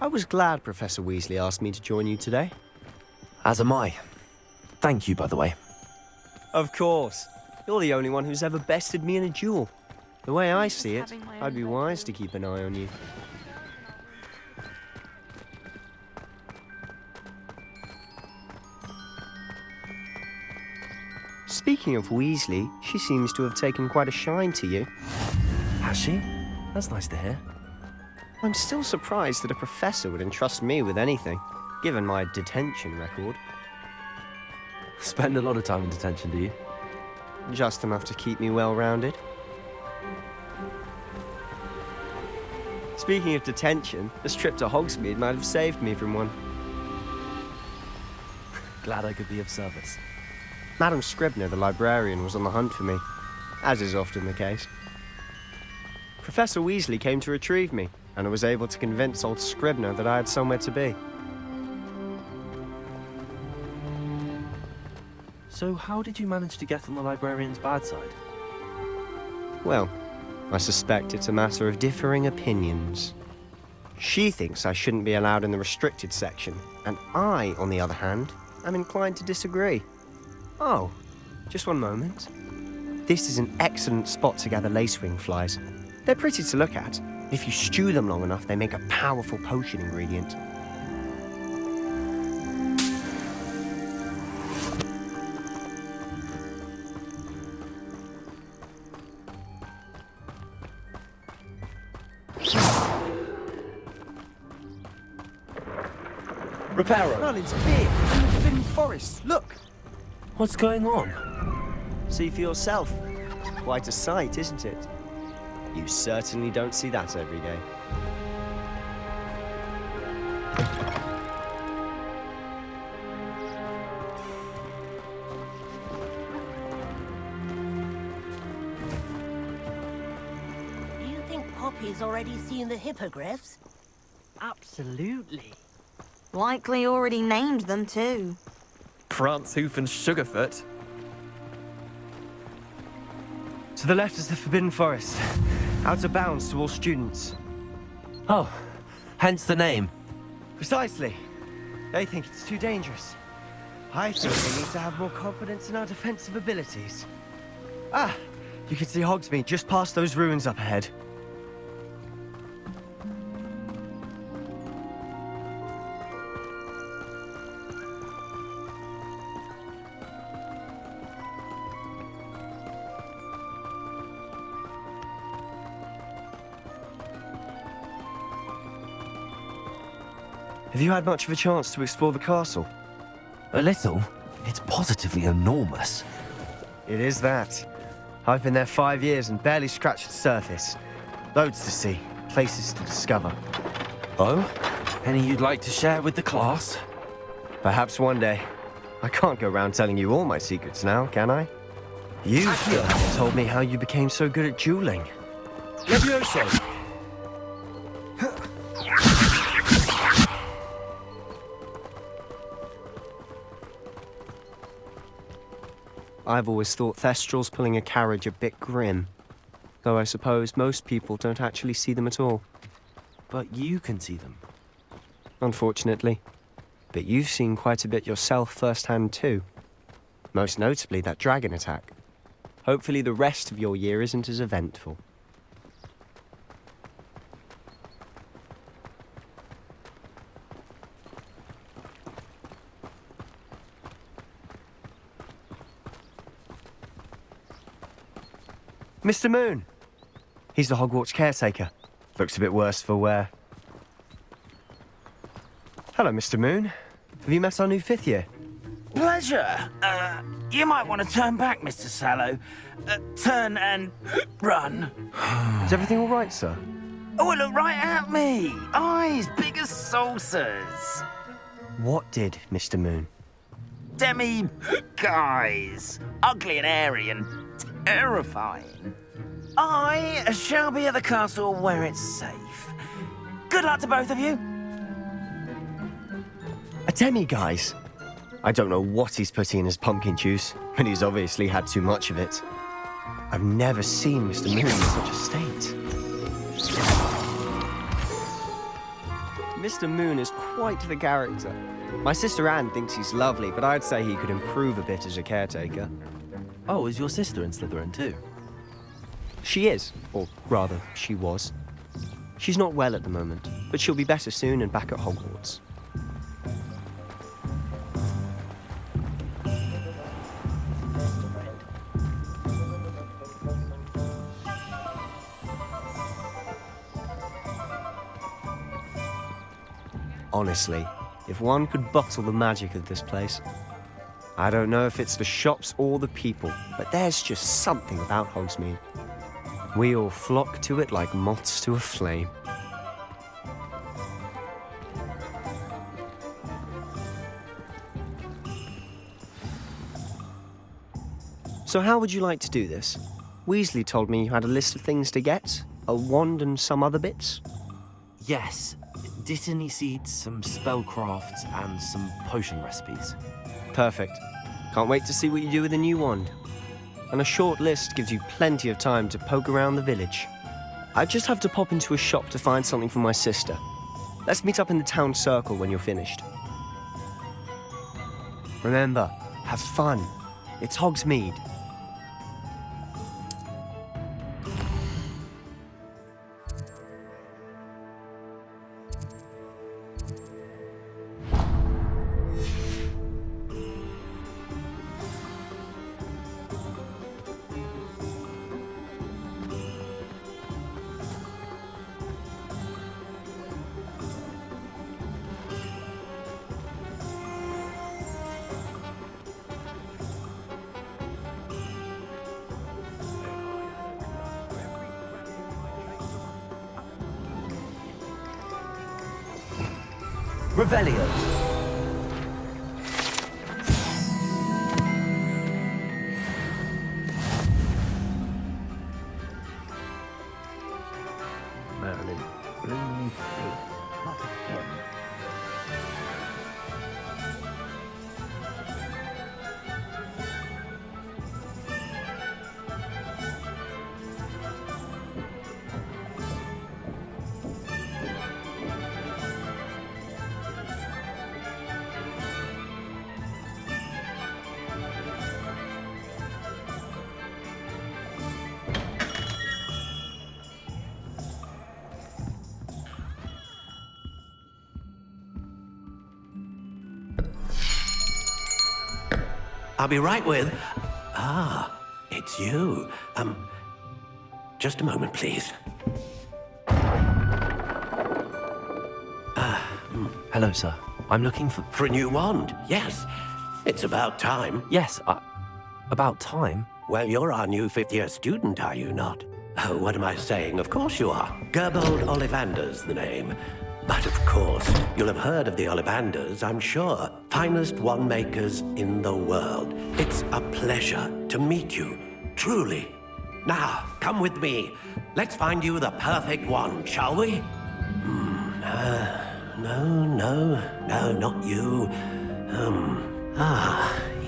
I was glad Professor Weasley asked me to join you today. As am I. Thank you, by the way. Of course. You're the only one who's ever bested me in a duel. The way I see it, I'd be wise to keep an eye on you. Speaking of Weasley, she seems to have taken quite a shine to you. Has she? That's nice to hear. I'm still surprised that a professor would entrust me with anything, given my detention record. Spend a lot of time in detention, do you? Just enough to keep me well-rounded. Speaking of detention, this trip to Hogsmeade might have saved me from one. Glad I could be of service. Madam Scribner, the librarian, was on the hunt for me, as is often the case. Professor Weasley came to retrieve me, and I was able to convince old Scribner that I had somewhere to be. So how did you manage to get on the librarian's bad side? Well, I suspect it's a matter of differing opinions. She thinks I shouldn't be allowed in the restricted section, and I, on the other hand, am inclined to disagree. Oh, just one moment. This is an excellent spot to gather lacewing flies. They're pretty to look at. If you stew them long enough, they make a powerful potion ingredient. Reparo! Merlin's big in the Forbidden Forest. Look! What's going on? See for yourself. Quite a sight, isn't it? You certainly don't see that every day. Do you think Poppy's already seen the hippogriffs? absolutely. Likely already named them too. Prancehoof and Sugarfoot. To the left is the Forbidden Forest. Out of bounds to all students. Oh, hence the name. Precisely. They think it's too dangerous. I think we need to have more confidence in our defensive abilities. Ah, you can see Hogsmeade just past those ruins up ahead. Have you had much of a chance to explore the castle? A little. It's positively enormous. It is that. I've been there 5 years and barely scratched the surface. Loads to see, places to discover. Oh? Any you'd like to share with the class? Perhaps one day. I can't go around telling you all my secrets now, can I? You told me how you became so good at dueling. Levioso! I've always thought Thestrals pulling a carriage a bit grim. Though I suppose most people don't actually see them at all. But you can see them. Unfortunately. But you've seen quite a bit yourself firsthand too. Most notably that dragon attack. Hopefully the rest of your year isn't as eventful. Mr. Moon! He's the Hogwarts caretaker. Looks a bit worse for wear. Hello, Mr. Moon. Have you met our new 5th year? Pleasure. You might want to turn back, Mr. Sallow. Turn and run. Is everything all right, sir? Oh, look right at me. Eyes big as saucers. What did, Mr. Moon? Guys. Ugly and airy and terrifying. I shall be at the castle where it's safe. Good luck to both of you. A demi-guise? I don't know what he's putting in his pumpkin juice, but he's obviously had too much of it. I've never seen Mr. Moon in such a state. Mr. Moon is quite the character. My sister Anne thinks he's lovely, but I'd say he could improve a bit as a caretaker. Oh, is your sister in Slytherin too? She is, or rather, she was. She's not well at the moment, but she'll be better soon and back at Hogwarts. Honestly, if one could bottle the magic of this place. I don't know if it's the shops or the people, but there's just something about Hogsmeade. We all flock to it like moths to a flame. So how would you like to do this? Weasley told me you had a list of things to get, a wand and some other bits. Yes. Dittany seeds, some spellcrafts, and some potion recipes. Perfect. Can't wait to see what you do with the new wand. And a short list gives you plenty of time to poke around the village. I just have to pop into a shop to find something for my sister. Let's meet up in the town circle when you're finished. Remember, have fun. It's Hogsmeade. Revelio. Merlin. not of him. I'll be right with... Ah, it's you. Just a moment, please. Hello, sir. I'm looking for... For a new wand, yes. It's about time. Yes, about time? Well, you're our new fifth-year student, are you not? Oh, what am I saying? Of course you are. Gerbold Ollivander's the name. But of course, you'll have heard of the Ollivanders, I'm sure. Finest wand makers in the world. It's a pleasure to meet you, truly. Now, come with me. Let's find you the perfect wand, shall we? No, not you.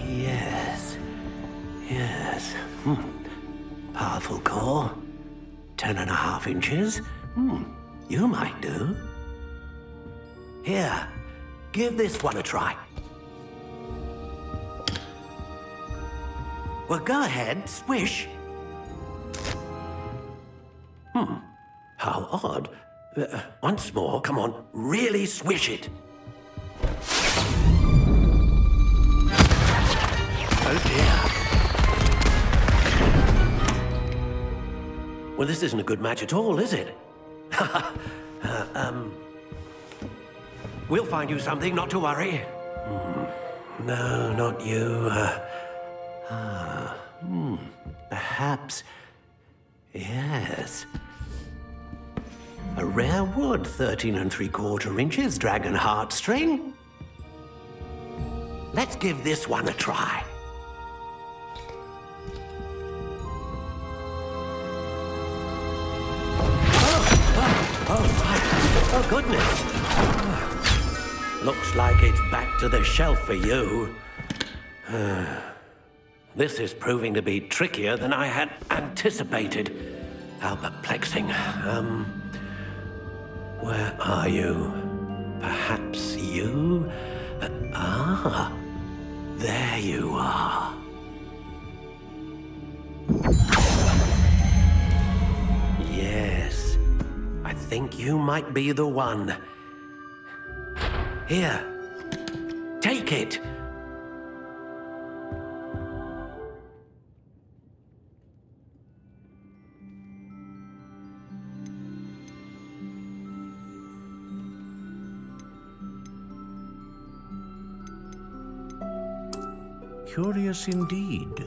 Yes. Powerful core. 10.5 inches. You might do. Here, give this one a try. Well, go ahead, swish. How odd. Once more, come on, really swish it. Oh dear. Well, this isn't a good match at all, is it? We'll find you something, not to worry. No, not you. Perhaps... Yes. A rare wood, 13 3/4 inches, dragon heartstring. Let's give this one a try. Oh, goodness. Looks like it's back to the shelf for you. This is proving to be trickier than I had anticipated. How perplexing. Where are you? Perhaps you? There you are. Yes, I think you might be the one. Here, take it. Curious indeed.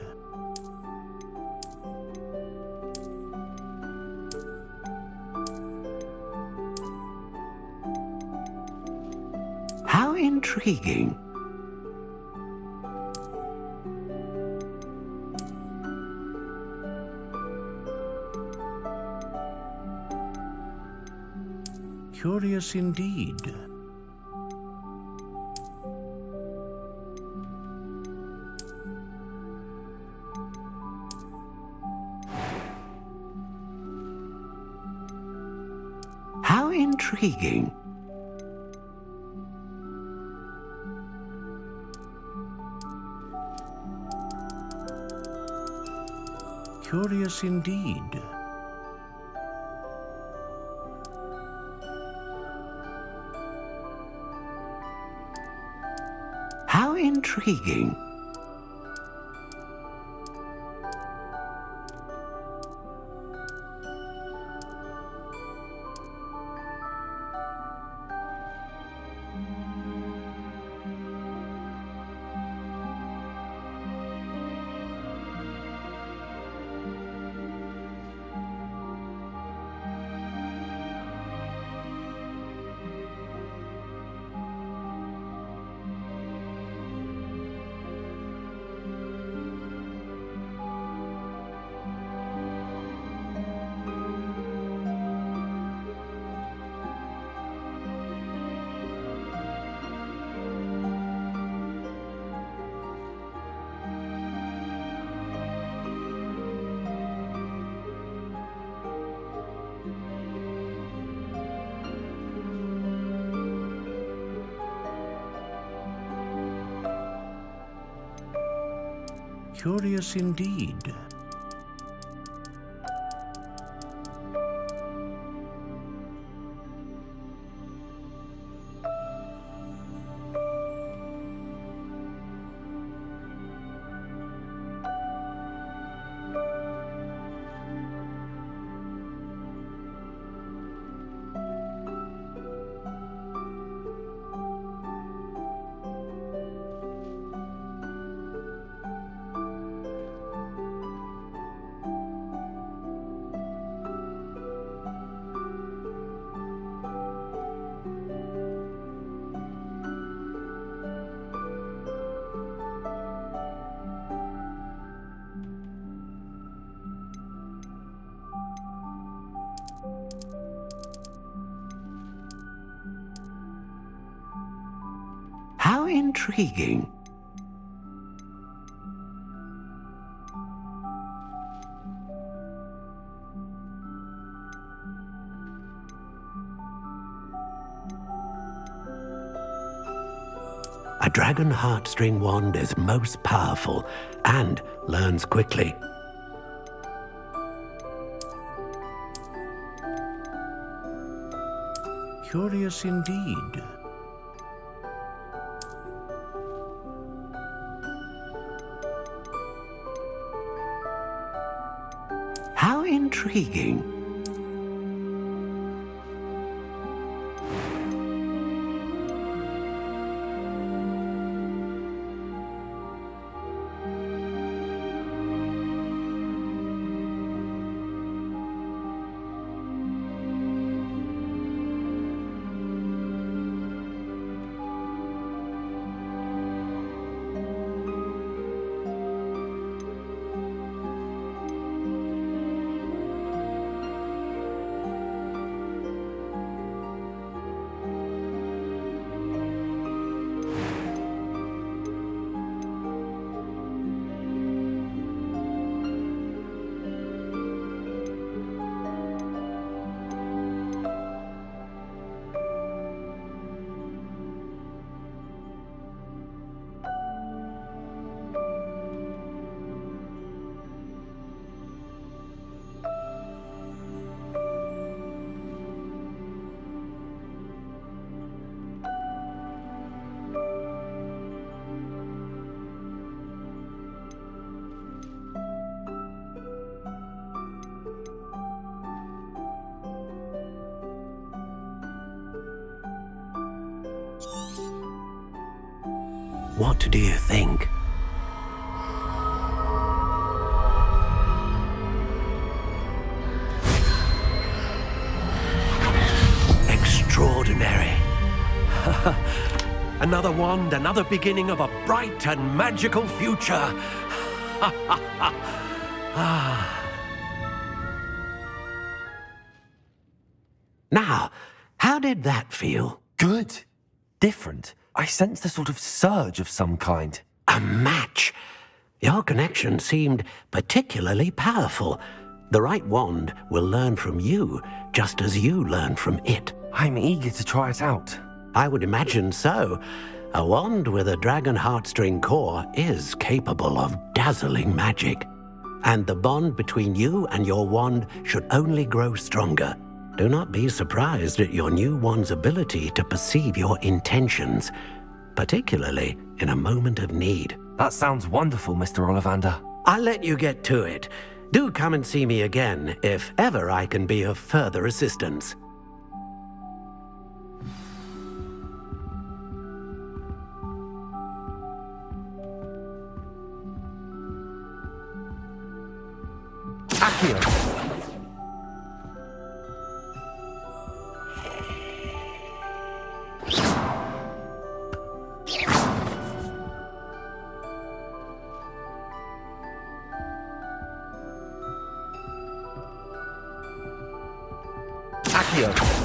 How intriguing. Curious indeed. How intriguing. Curious indeed. How intriguing. Curious indeed. How intriguing. A dragon heartstring wand is most powerful and learns quickly. Curious indeed. How intriguing. What do you think? Extraordinary. Another wand, another beginning of a bright and magical future. Now, how did that feel? Good. Different. I sensed a sort of surge of some kind. A match. Your connection seemed particularly powerful. The right wand will learn from you, just as you learn from it. I'm eager to try it out. I would imagine so. A wand with a dragon heartstring core is capable of dazzling magic. And the bond between you and your wand should only grow stronger. Do not be surprised at your new wand's ability to perceive your intentions, particularly in a moment of need. That sounds wonderful, Mr. Ollivander. I'll let you get to it. Do come and see me again if ever I can be of further assistance. Accio! Accio!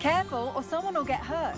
Careful, or someone will get hurt.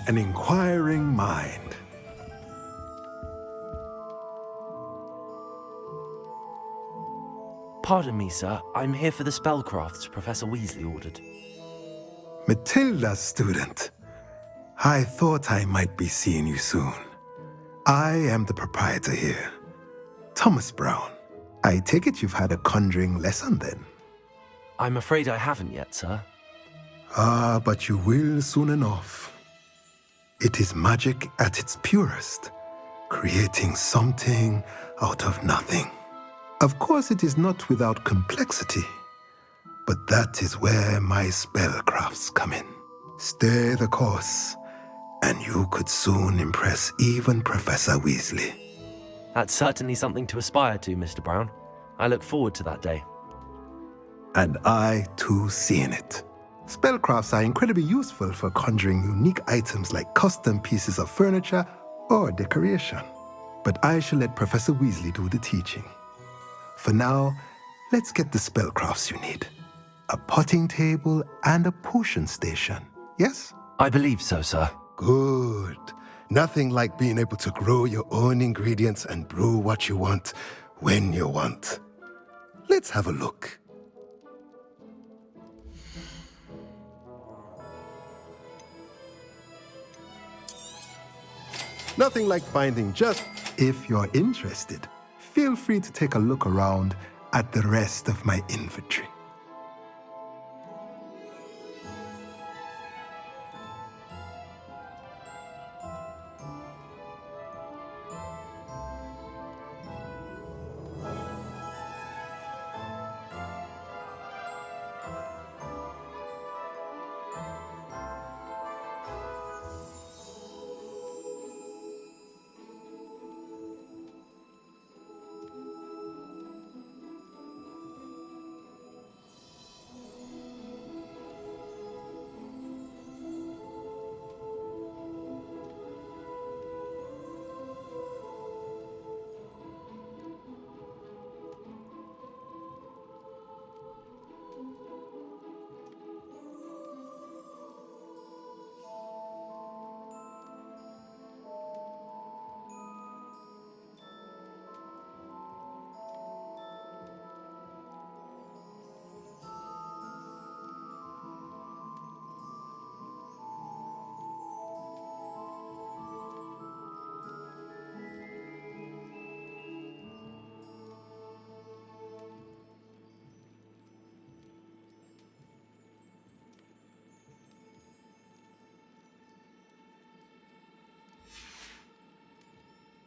An inquiring mind. Pardon me, sir. I'm here for the spellcrafts Professor Weasley ordered. Matilda's student. I thought I might be seeing you soon. I am the proprietor here, Thomas Brown. I take it you've had a conjuring lesson then? I'm afraid I haven't yet, sir. Ah, but you will soon enough. It is magic at its purest, creating something out of nothing. Of course, it is not without complexity, but that is where my spellcrafts come in. Stay the course, and you could soon impress even Professor Weasley. That's certainly something to aspire to, Mr. Brown. I look forward to that day. And I, too, seeing it. Spellcrafts are incredibly useful for conjuring unique items like custom pieces of furniture or decoration. But I shall let Professor Weasley do the teaching. For now, let's get the spellcrafts you need. A potting table and a potion station, yes? I believe so, sir. Good. Nothing like being able to grow your own ingredients and brew what you want when you want. Let's have a look. Nothing like finding just... If you're interested, feel free to take a look around at the rest of my inventory.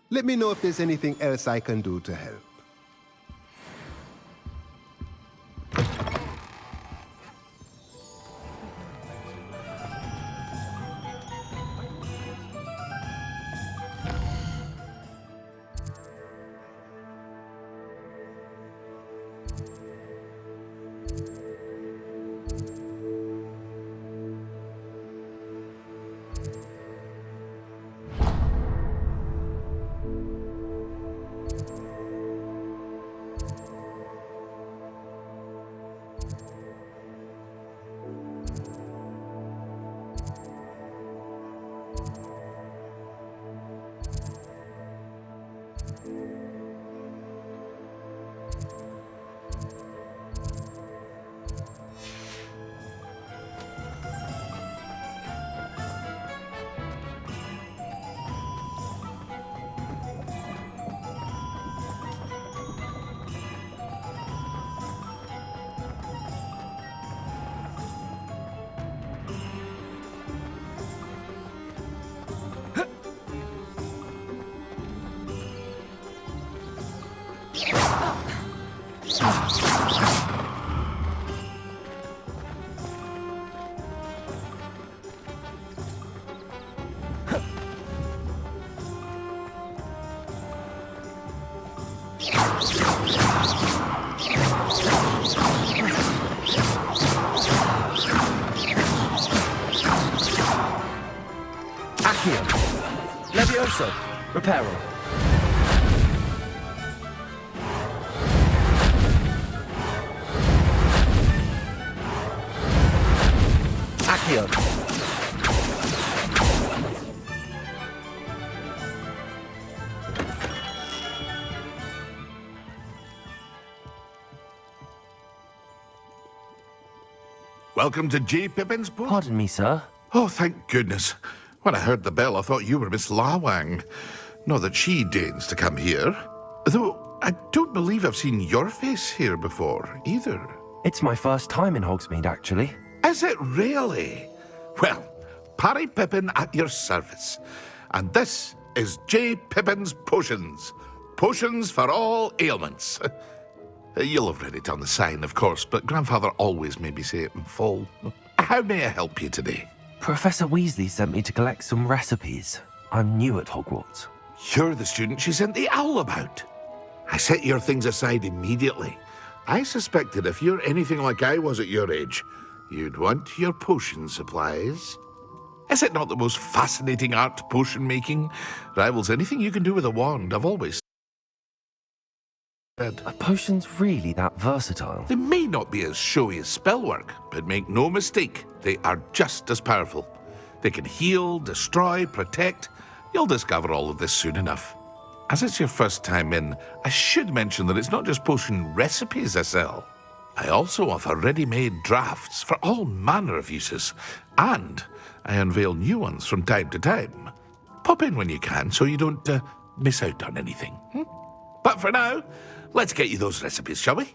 Let me know if there's anything else I can do to help. Accio! Levioso! Reparo! Accio! Welcome to J. Pippin's book. Pardon me, sir. Oh, thank goodness. When I heard the bell, I thought you were Miss Lawang. Not that she deigns to come here. Though I don't believe I've seen your face here before, either. It's my first time in Hogsmeade, actually. Is it really? Well, Parry Pippin at your service. And this is J. Pippin's Potions. Potions for all ailments. You'll have read it on the sign, of course, but Grandfather always made me say it in full. How may I help you today? Professor Weasley sent me to collect some recipes. I'm new at Hogwarts. You're the student she sent the owl about. I set your things aside immediately. I suspected if you're anything like I was at your age, you'd want your potion supplies. Is it not the most fascinating art, potion making? Rivals anything you can do with a wand, I've always said. Are potions really that versatile? They may not be as showy as spellwork, but make no mistake, they are just as powerful. They can heal, destroy, protect. You'll discover all of this soon enough. As it's your first time in, I should mention that it's not just potion recipes I sell. I also offer ready-made drafts for all manner of uses, and I unveil new ones from time to time. Pop in when you can so you don't miss out on anything. But for now, let's get you those recipes, shall we?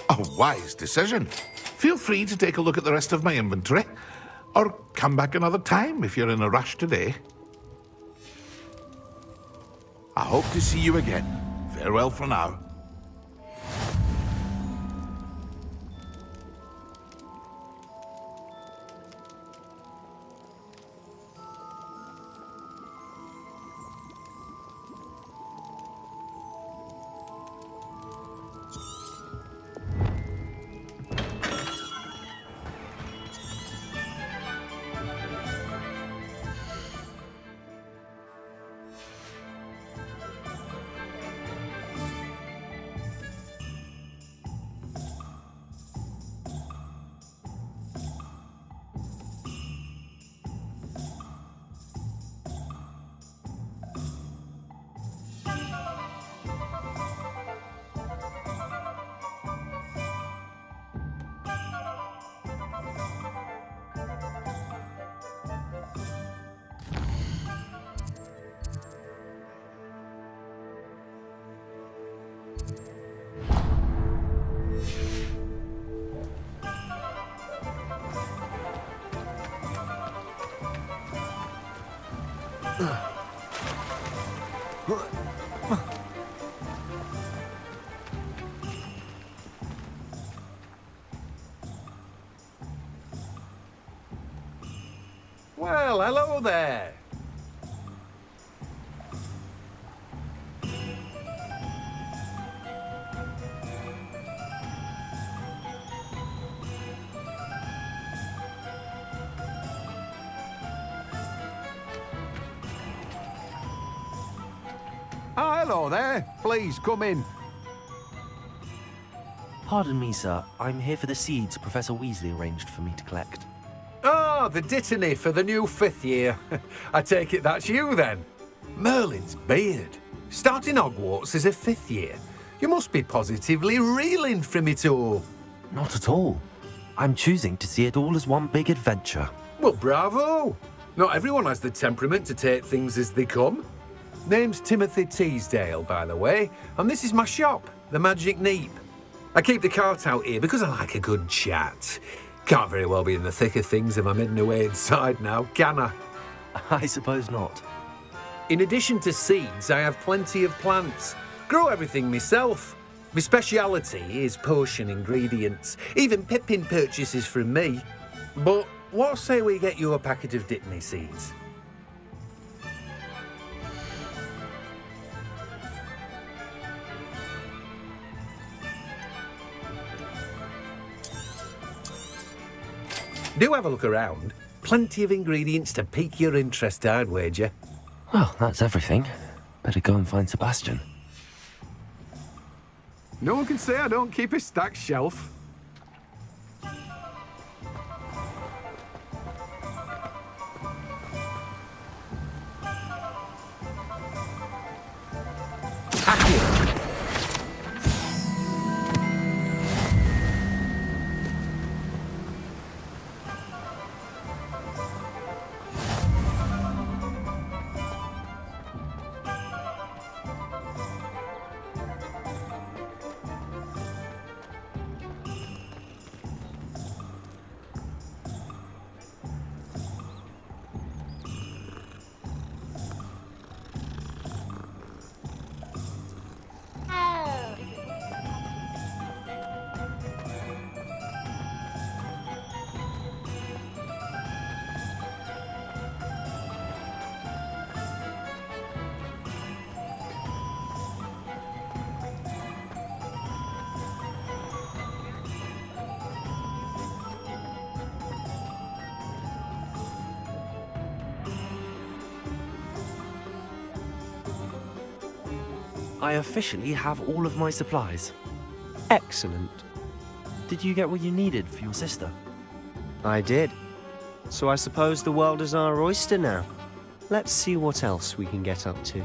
A wise decision. Feel free to take a look at the rest of my inventory, or come back another time if you're in a rush today. I hope to see you again. Farewell for now. Well, hello there. Ah, hello there. Please, come in. Pardon me, sir. I'm here for the seeds Professor Weasley arranged for me to collect. Ah, the Dittany for the new 5th year. I take it that's you, then. Merlin's beard. Starting Hogwarts as a 5th year. You must be positively reeling from it all. Not at all. I'm choosing to see it all as one big adventure. Well, bravo. Not everyone has the temperament to take things as they come. Name's Timothy Teasdale, by the way, and this is my shop, the Magic Neep. I keep the cart out here because I like a good chat. Can't very well be in the thick of things if I'm hidden away inside now, can I? I suppose not. In addition to seeds, I have plenty of plants. Grow everything myself. My speciality is potion ingredients. Even Pippin purchases from me. But what say we get you a packet of Dittany seeds? Do have a look around. Plenty of ingredients to pique your interest, I'd wager. Well, that's everything. Better go and find Sebastian. No one can say I don't keep a stacked shelf. I officially have all of my supplies. Excellent. Did you get what you needed for your sister? I did. So I suppose the world is our oyster now. Let's see what else we can get up to.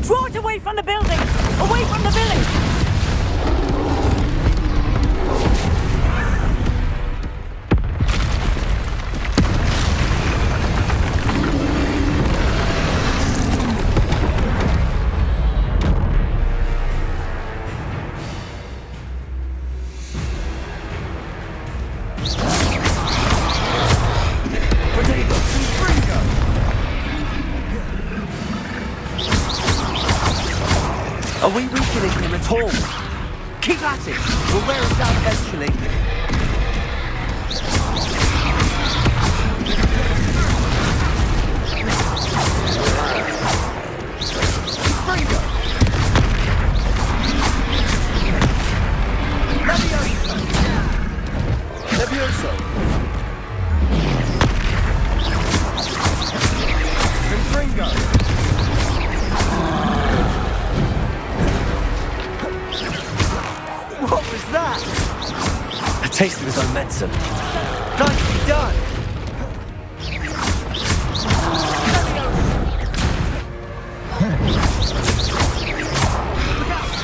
Draw it away from the building! Away from the village! Are we weakening him at all? Keep at it! We'll wear him down eventually. Levioso! Confringo! What was that? A taste of his own medicine. Nicely done! Look out!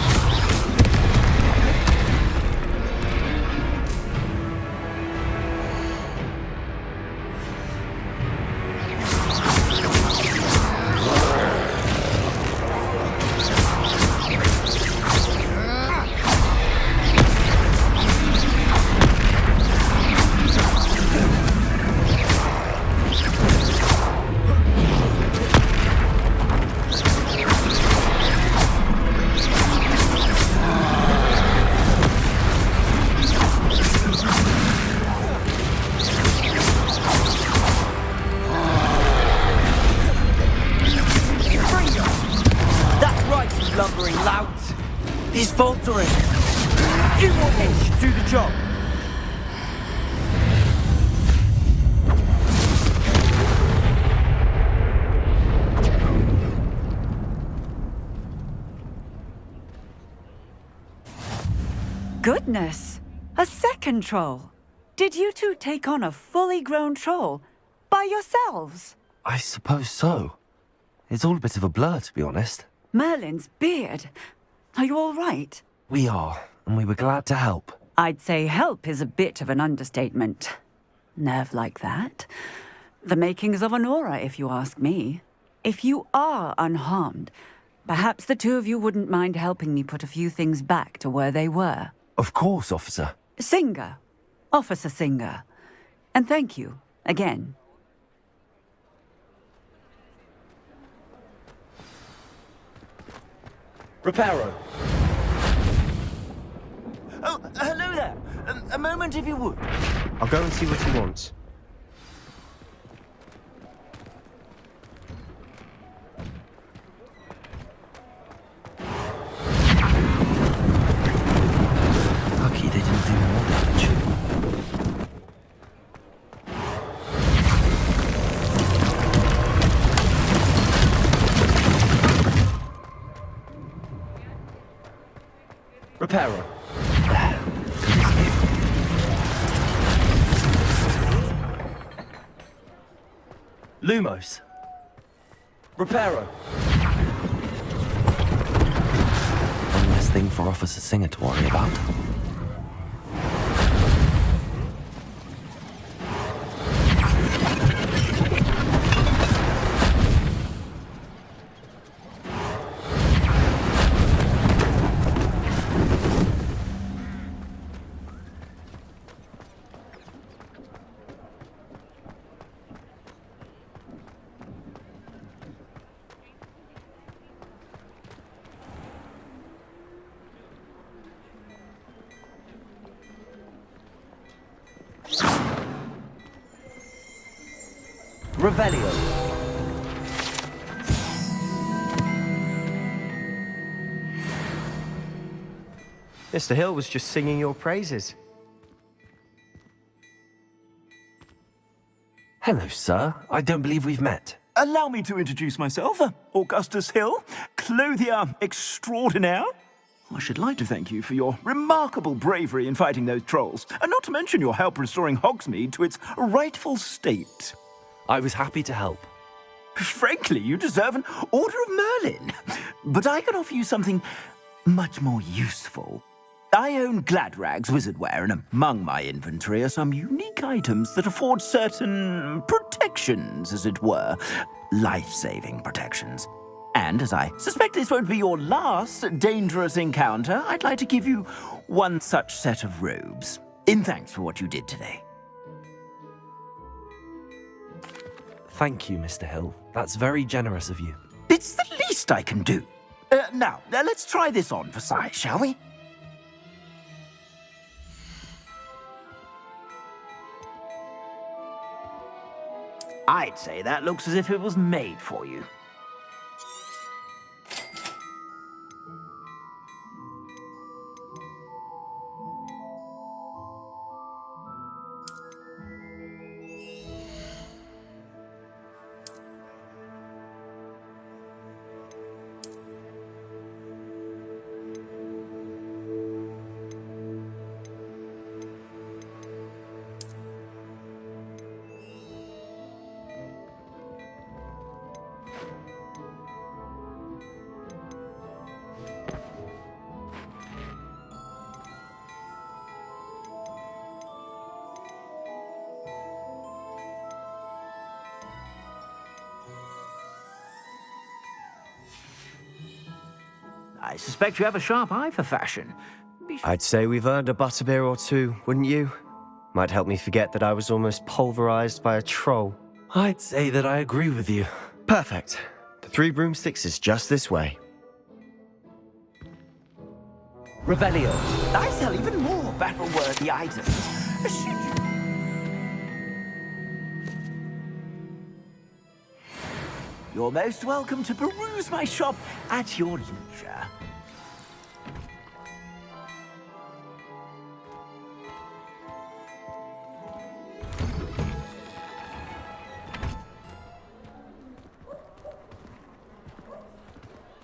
lumbering lout. He's faltering. Few more hits should do the job. Goodness! A second troll. Did you two take on a fully grown troll by yourselves? I suppose so. It's all a bit of a blur, to be honest. Merlin's beard. Are you all right? We are, and we were glad to help. I'd say help is a bit of an understatement. Nerve like that. The makings of an aura, if you ask me. If you are unharmed, perhaps the two of you wouldn't mind helping me put a few things back to where they were. Of course, officer. Singer. Officer Singer. And thank you, again. Reparo. Oh, hello there. A moment, if you would. I'll go and see what he wants. Lucky they didn't do more damage. Reparo. Lumos. Reparo. One less thing for Officer Singer to worry about. Revelio. Mr. Hill was just singing your praises. Hello, sir. I don't believe we've met. Allow me to introduce myself, Augustus Hill, clothier extraordinaire. I should like to thank you for your remarkable bravery in fighting those trolls, and not to mention your help restoring Hogsmeade to its rightful state. I was happy to help. Frankly, you deserve an Order of Merlin. But I can offer you something much more useful. I own Gladrag's wizardware, and among my inventory are some unique items that afford certain protections, as it were. Life-saving protections. And as I suspect this won't be your last dangerous encounter, I'd like to give you one such set of robes, in thanks for what you did today. Thank you, Mr. Hill. That's very generous of you. It's the least I can do. Now, let's try this on for size, shall we? I'd say that looks as if it was made for you. I suspect you have a sharp eye for fashion. I'd say we've earned a butterbeer or two, wouldn't you? Might help me forget that I was almost pulverized by a troll. I'd say that I agree with you. Perfect. The 3 broomsticks is just this way. Revelio. I sell even more battle-worthy items. You're most welcome to peruse my shop at your leisure.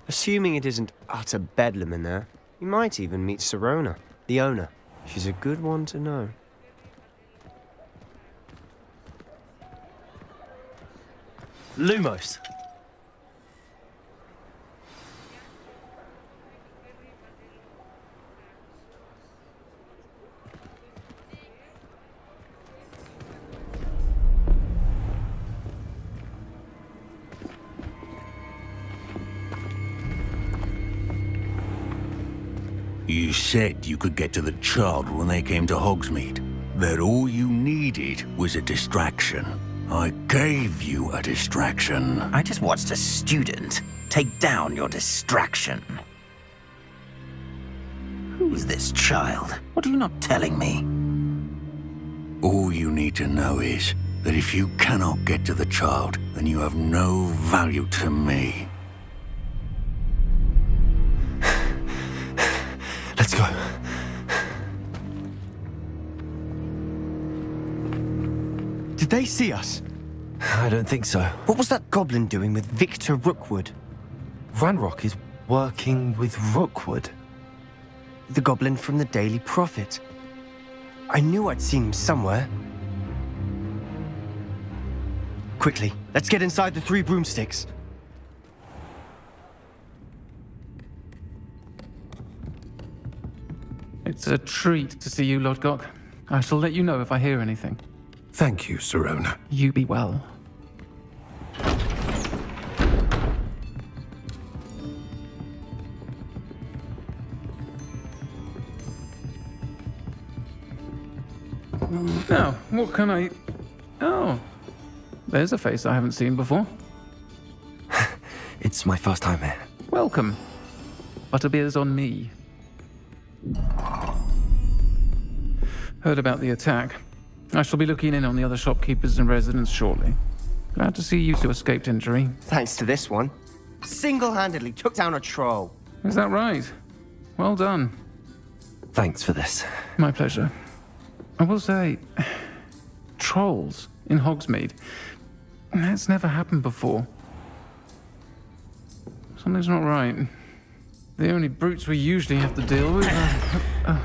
Assuming it isn't utter bedlam in there, you might even meet Sirona, the owner. She's a good one to know. Lumos. You said you could get to the child when they came to Hogsmeade. That all you needed was a distraction. I gave you a distraction. I just watched a student take down your distraction. Who's this child? What are you not telling me? All you need to know is that if you cannot get to the child, then you have no value to me. Let's go. Did they see us? I don't think so. What was that goblin doing with Victor Rookwood? Ranrock is working with Rookwood. The goblin from the Daily Prophet. I knew I'd seen him somewhere. Quickly, let's get inside the Three Broomsticks. It's a treat to see you, Lodgok. I shall let you know if I hear anything. Thank you, Sirona. You be well. Now, what can I... Oh, there's a face I haven't seen before. It's my first time here. Welcome. Butterbeer's on me. Heard about the attack. I shall be looking in on the other shopkeepers and residents shortly. Glad to see you two escaped injury. Thanks to this one. Single-handedly took down a troll. Is that right? Well done. Thanks for this. My pleasure. I will say, trolls in Hogsmeade. That's never happened before. Something's not right. The only brutes we usually have to deal with are...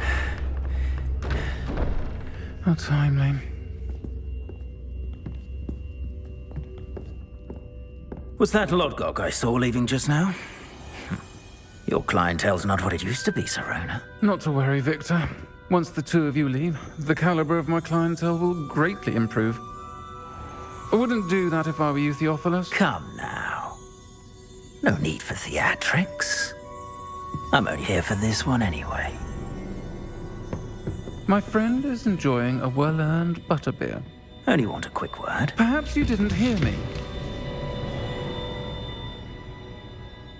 How timely. Was that Lodgok I saw leaving just now? Your clientele's not what it used to be, Sirona. Not to worry, Victor. Once the two of you leave, the caliber of my clientele will greatly improve. I wouldn't do that if I were you, Theophilus. Come now. No need for theatrics. I'm only here for this one anyway. My friend is enjoying a well-earned butterbeer. Only want a quick word. Perhaps you didn't hear me.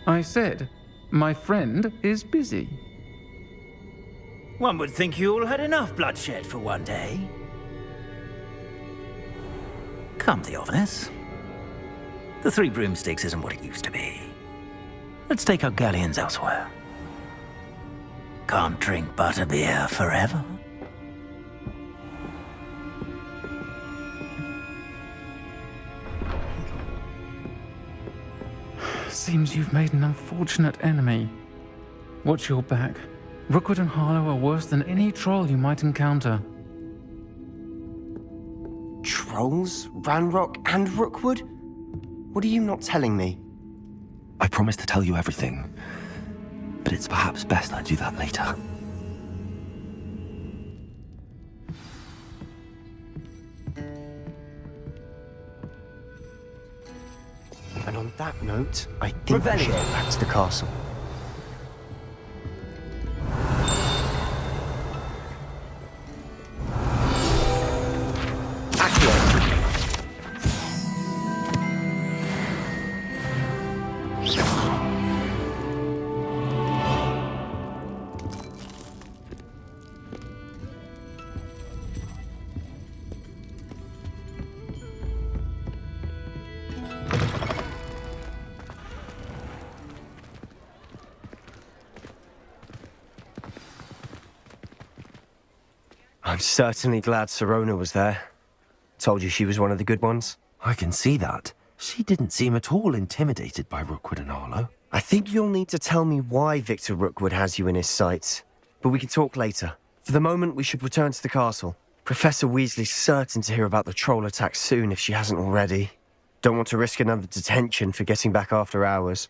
I said, my friend is busy. One would think you all had enough bloodshed for one day. Come, Theophilus. The Three Broomsticks isn't what it used to be. Let's take our galleons elsewhere. Can't drink butterbeer forever. Seems you've made an unfortunate enemy. Watch your back. Rookwood and Harlow are worse than any troll you might encounter. Trolls? Ranrock and Rookwood? What are you not telling me? I promise to tell you everything, but it's perhaps best I do that later. And on that note, I think we should go back to the castle. I'm certainly glad Sirona was there. Told you she was one of the good ones. I can see that. She didn't seem at all intimidated by Rookwood and Arlo. I think you'll need to tell me why Victor Rookwood has you in his sights. But we can talk later. For the moment, we should return to the castle. Professor Weasley's certain to hear about the troll attack soon if she hasn't already. Don't want to risk another detention for getting back after hours.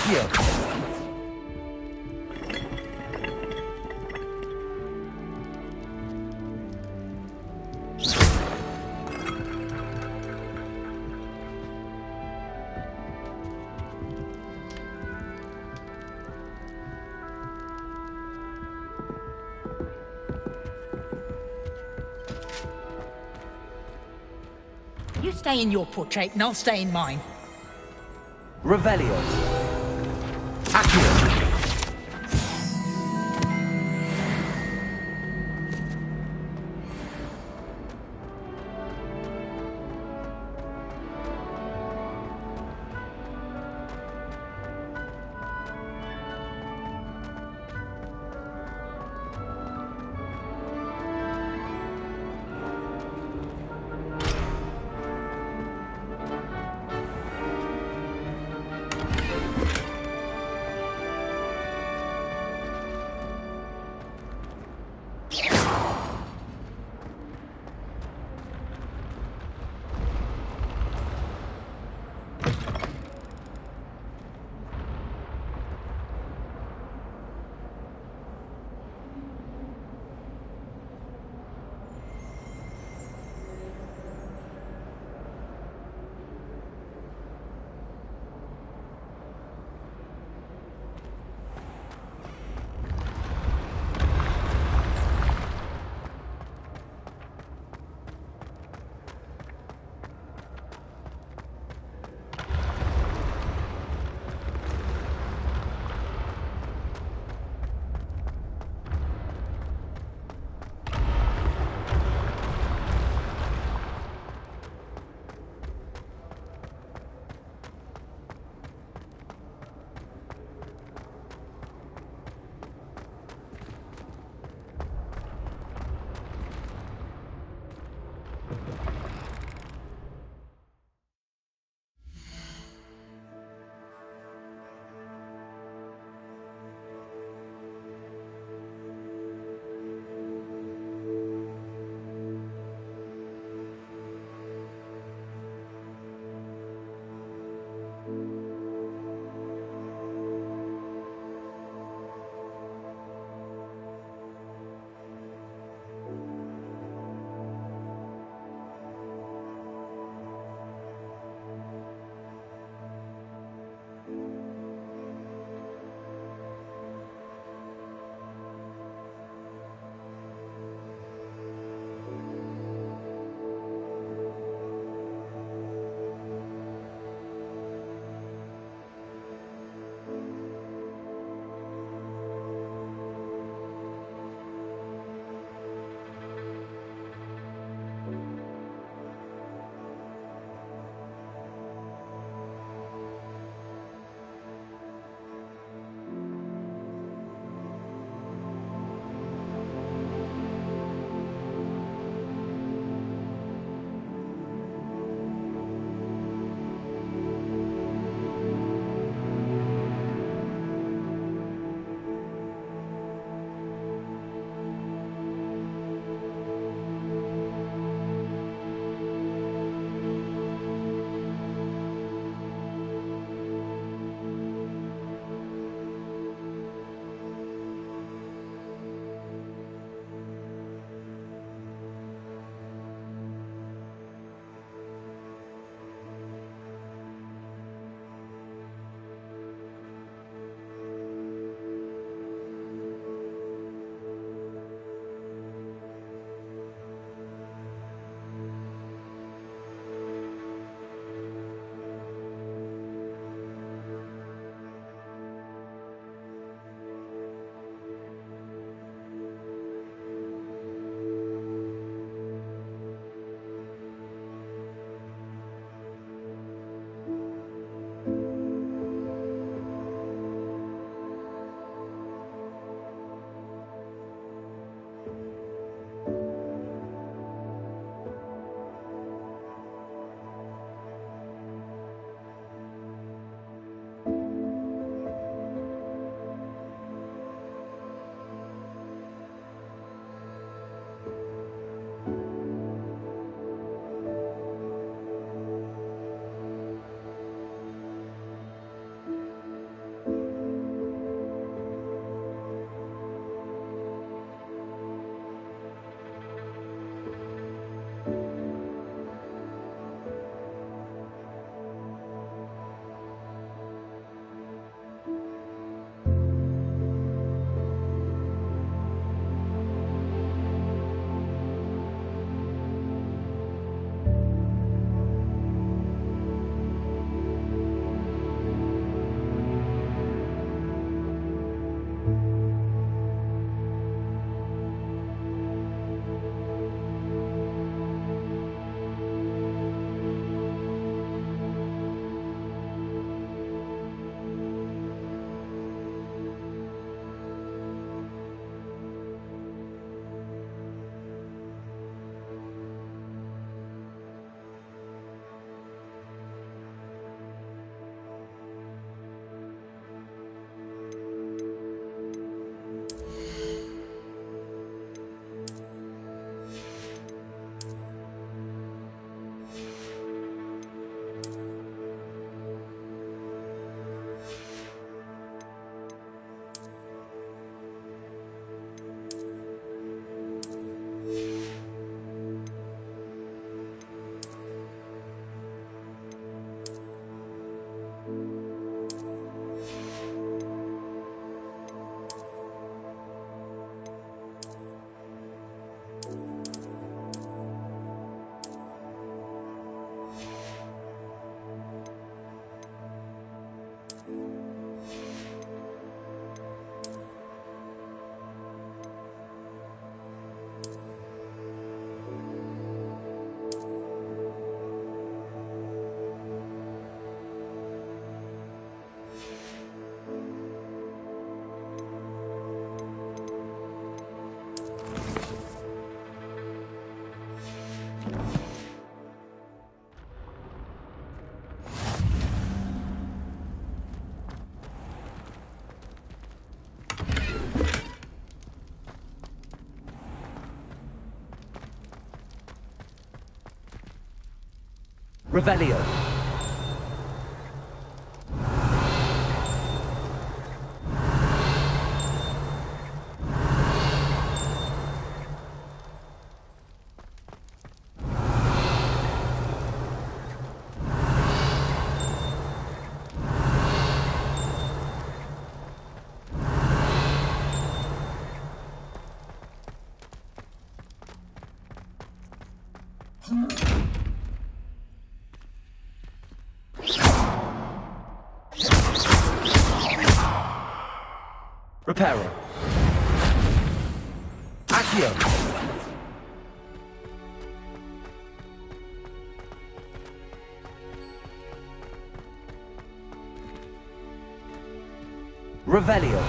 Accio! You stay in your portrait and I'll stay in mine. Revelio. Revelio. Reparo. Accio. Revelio.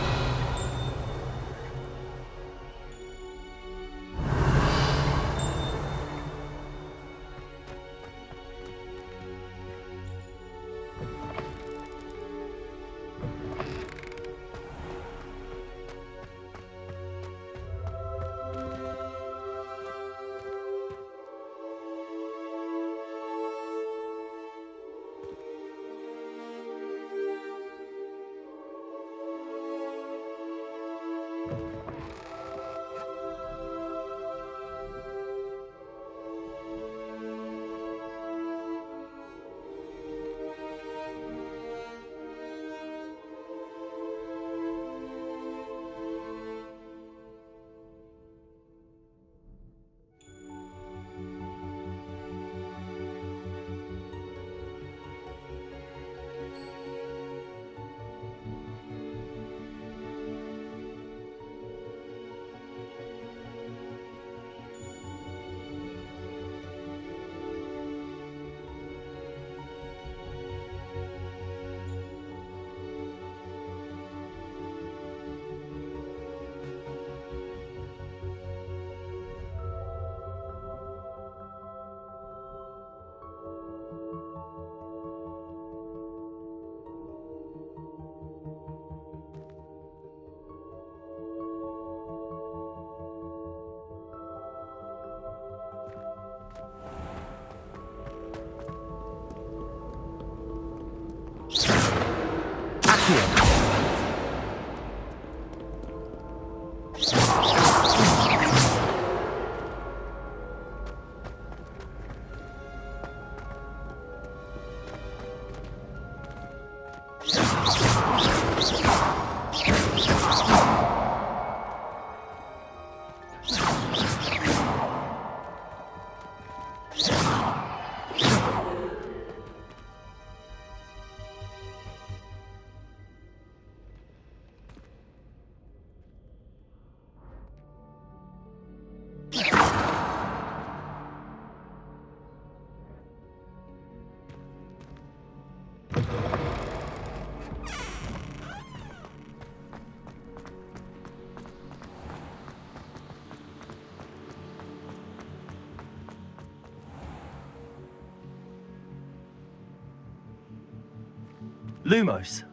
Lumos.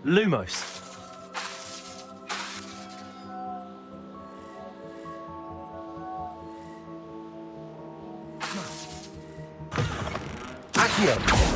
Lumos. Accio.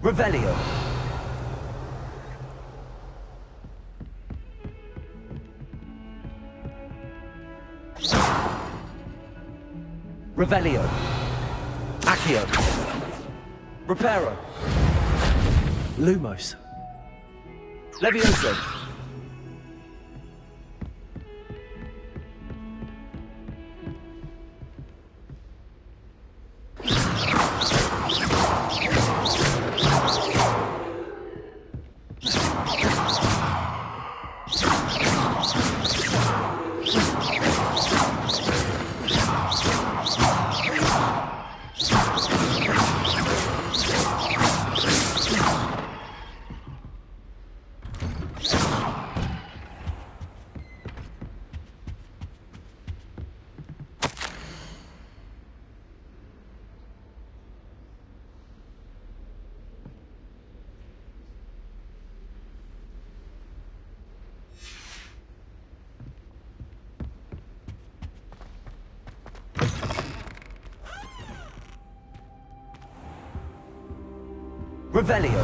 Revelio. Revelio. Accio. Reparo. Lumos. Levioso. Revelio.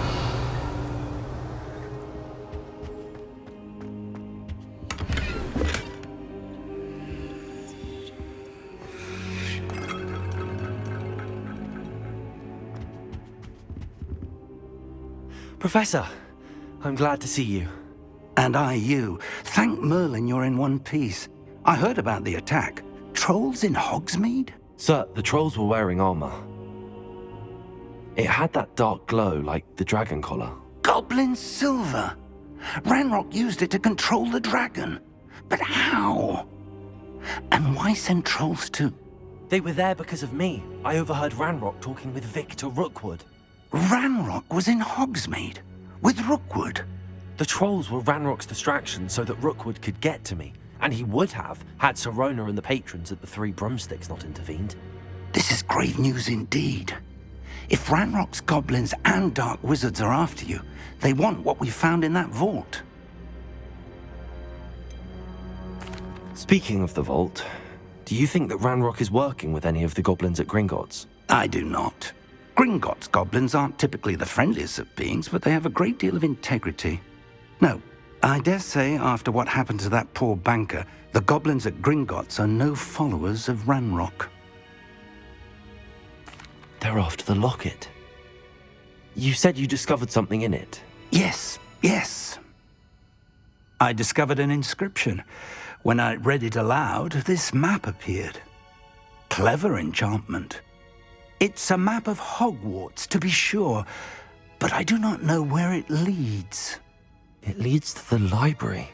Professor, I'm glad to see you. And I you. Thank Merlin you're in one piece. I heard about the attack. Trolls in Hogsmeade? Sir, the trolls were wearing armor. It had that dark glow like the dragon collar. Goblin silver! Ranrock used it to control the dragon. But how? And why send trolls to... They were there because of me. I overheard Ranrock talking with Victor Rookwood. Ranrock was in Hogsmeade? With Rookwood? The trolls were Ranrock's distraction so that Rookwood could get to me. And he would have, had Sirona and the patrons at the Three Broomsticks not intervened. This is grave news indeed. If Ranrock's goblins and dark wizards are after you, they want what we found in that vault. Speaking of the vault, do you think that Ranrock is working with any of the goblins at Gringotts? I do not. Gringotts goblins aren't typically the friendliest of beings, but they have a great deal of integrity. No, I dare say after what happened to that poor banker, the goblins at Gringotts are no followers of Ranrock. They're after the locket. You said you discovered something in it. Yes. I discovered an inscription. When I read it aloud, this map appeared. Clever enchantment. It's a map of Hogwarts, to be sure, but I do not know where it leads. It leads to the library.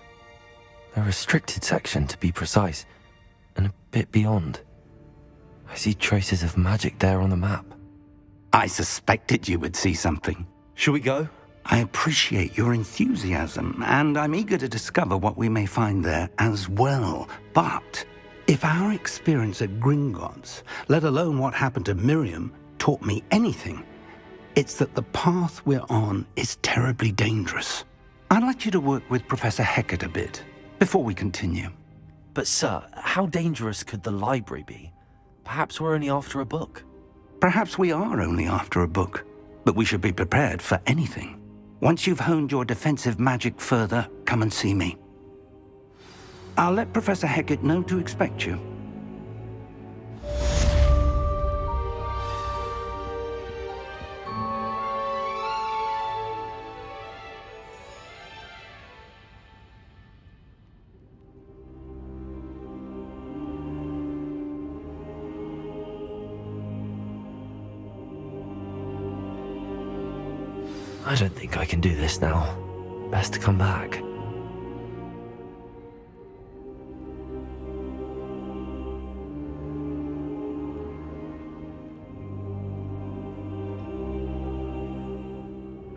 A restricted section, to be precise, and a bit beyond. I see traces of magic there on the map. I suspected you would see something. Shall we go? I appreciate your enthusiasm, and I'm eager to discover what we may find there as well. But if our experience at Gringotts, let alone what happened to Miriam, taught me anything, it's that the path we're on is terribly dangerous. I'd like you to work with Professor Hecat a bit before we continue. But sir, how dangerous could the library be? Perhaps we're only after a book. Perhaps we are only after a book, but we should be prepared for anything. Once you've honed your defensive magic further, come and see me. I'll let Professor Hecat know to expect you. I don't think I can do this now. Best to come back.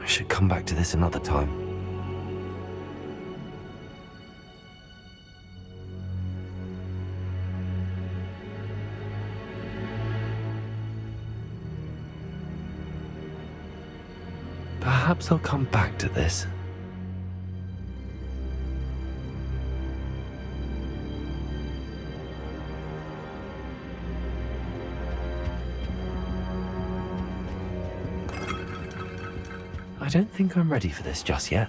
I should come back to this another time. Perhaps I'll come back to this. I don't think I'm ready for this just yet.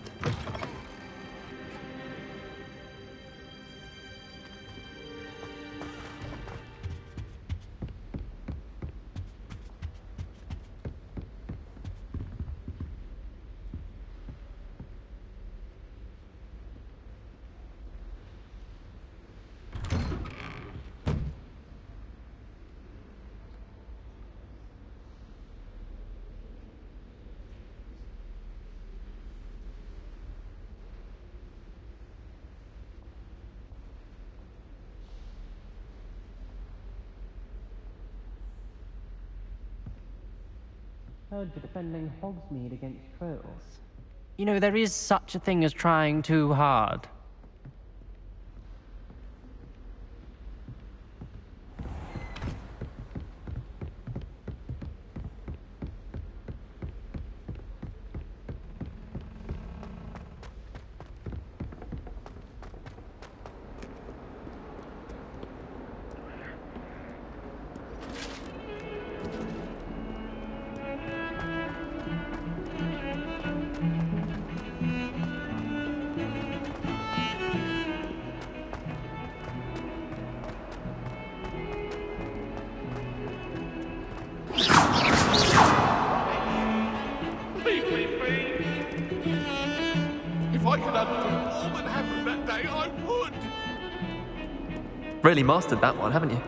Heard you're defending Hogsmeade against trolls. You know, there is such a thing as trying too hard. really mastered that one, haven't you?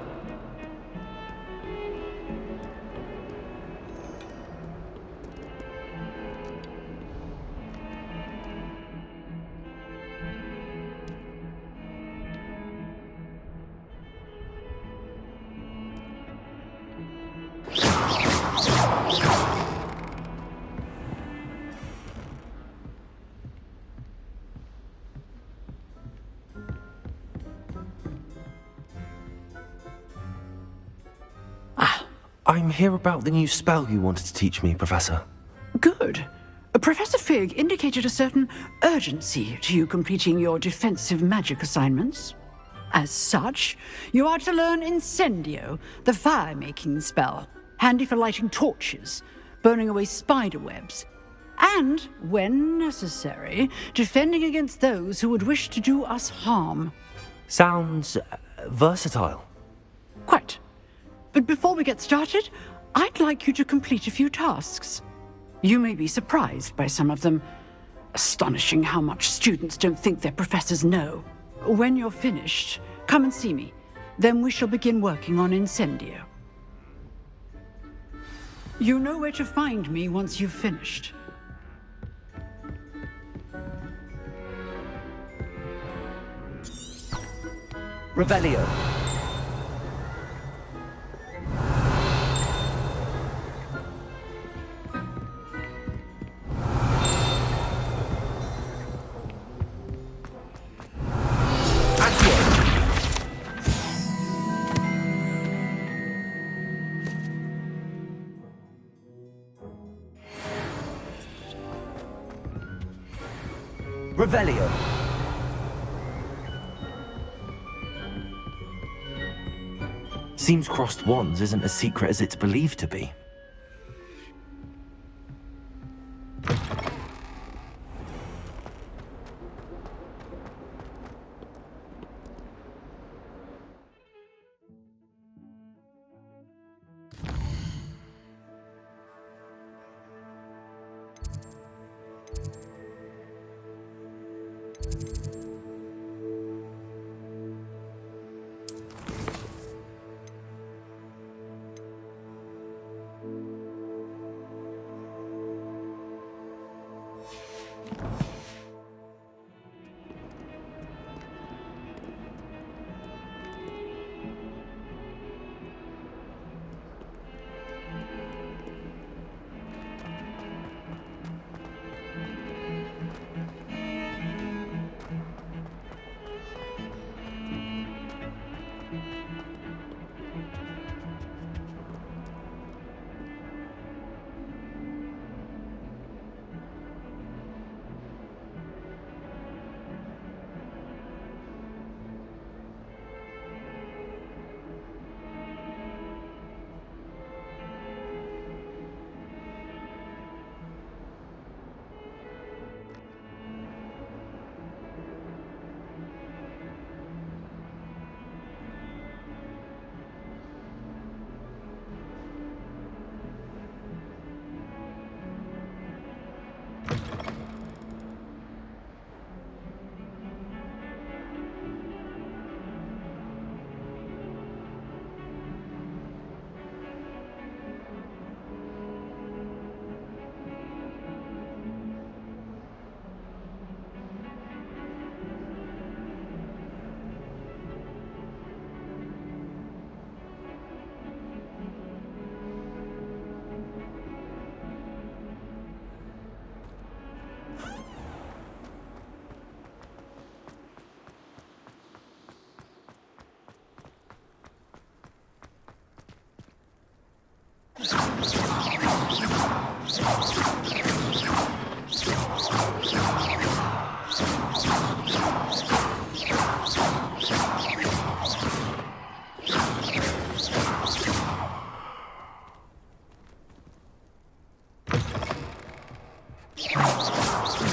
I'm here about the new spell you wanted to teach me, Professor. Good. Professor Fig indicated a certain urgency to you completing your defensive magic assignments. As such, you are to learn Incendio, the fire-making spell, handy for lighting torches, burning away spider webs, and, when necessary, defending against those who would wish to do us harm. Sounds versatile. Quite. But before we get started, I'd like you to complete a few tasks. You may be surprised by some of them. Astonishing how much students don't think their professors know. When you're finished, come and see me. Then we shall begin working on Incendio. You know where to find me once you've finished. Revelio. Revelio. Seems crossed wands isn't as secret as it's believed to be.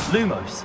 Lumos.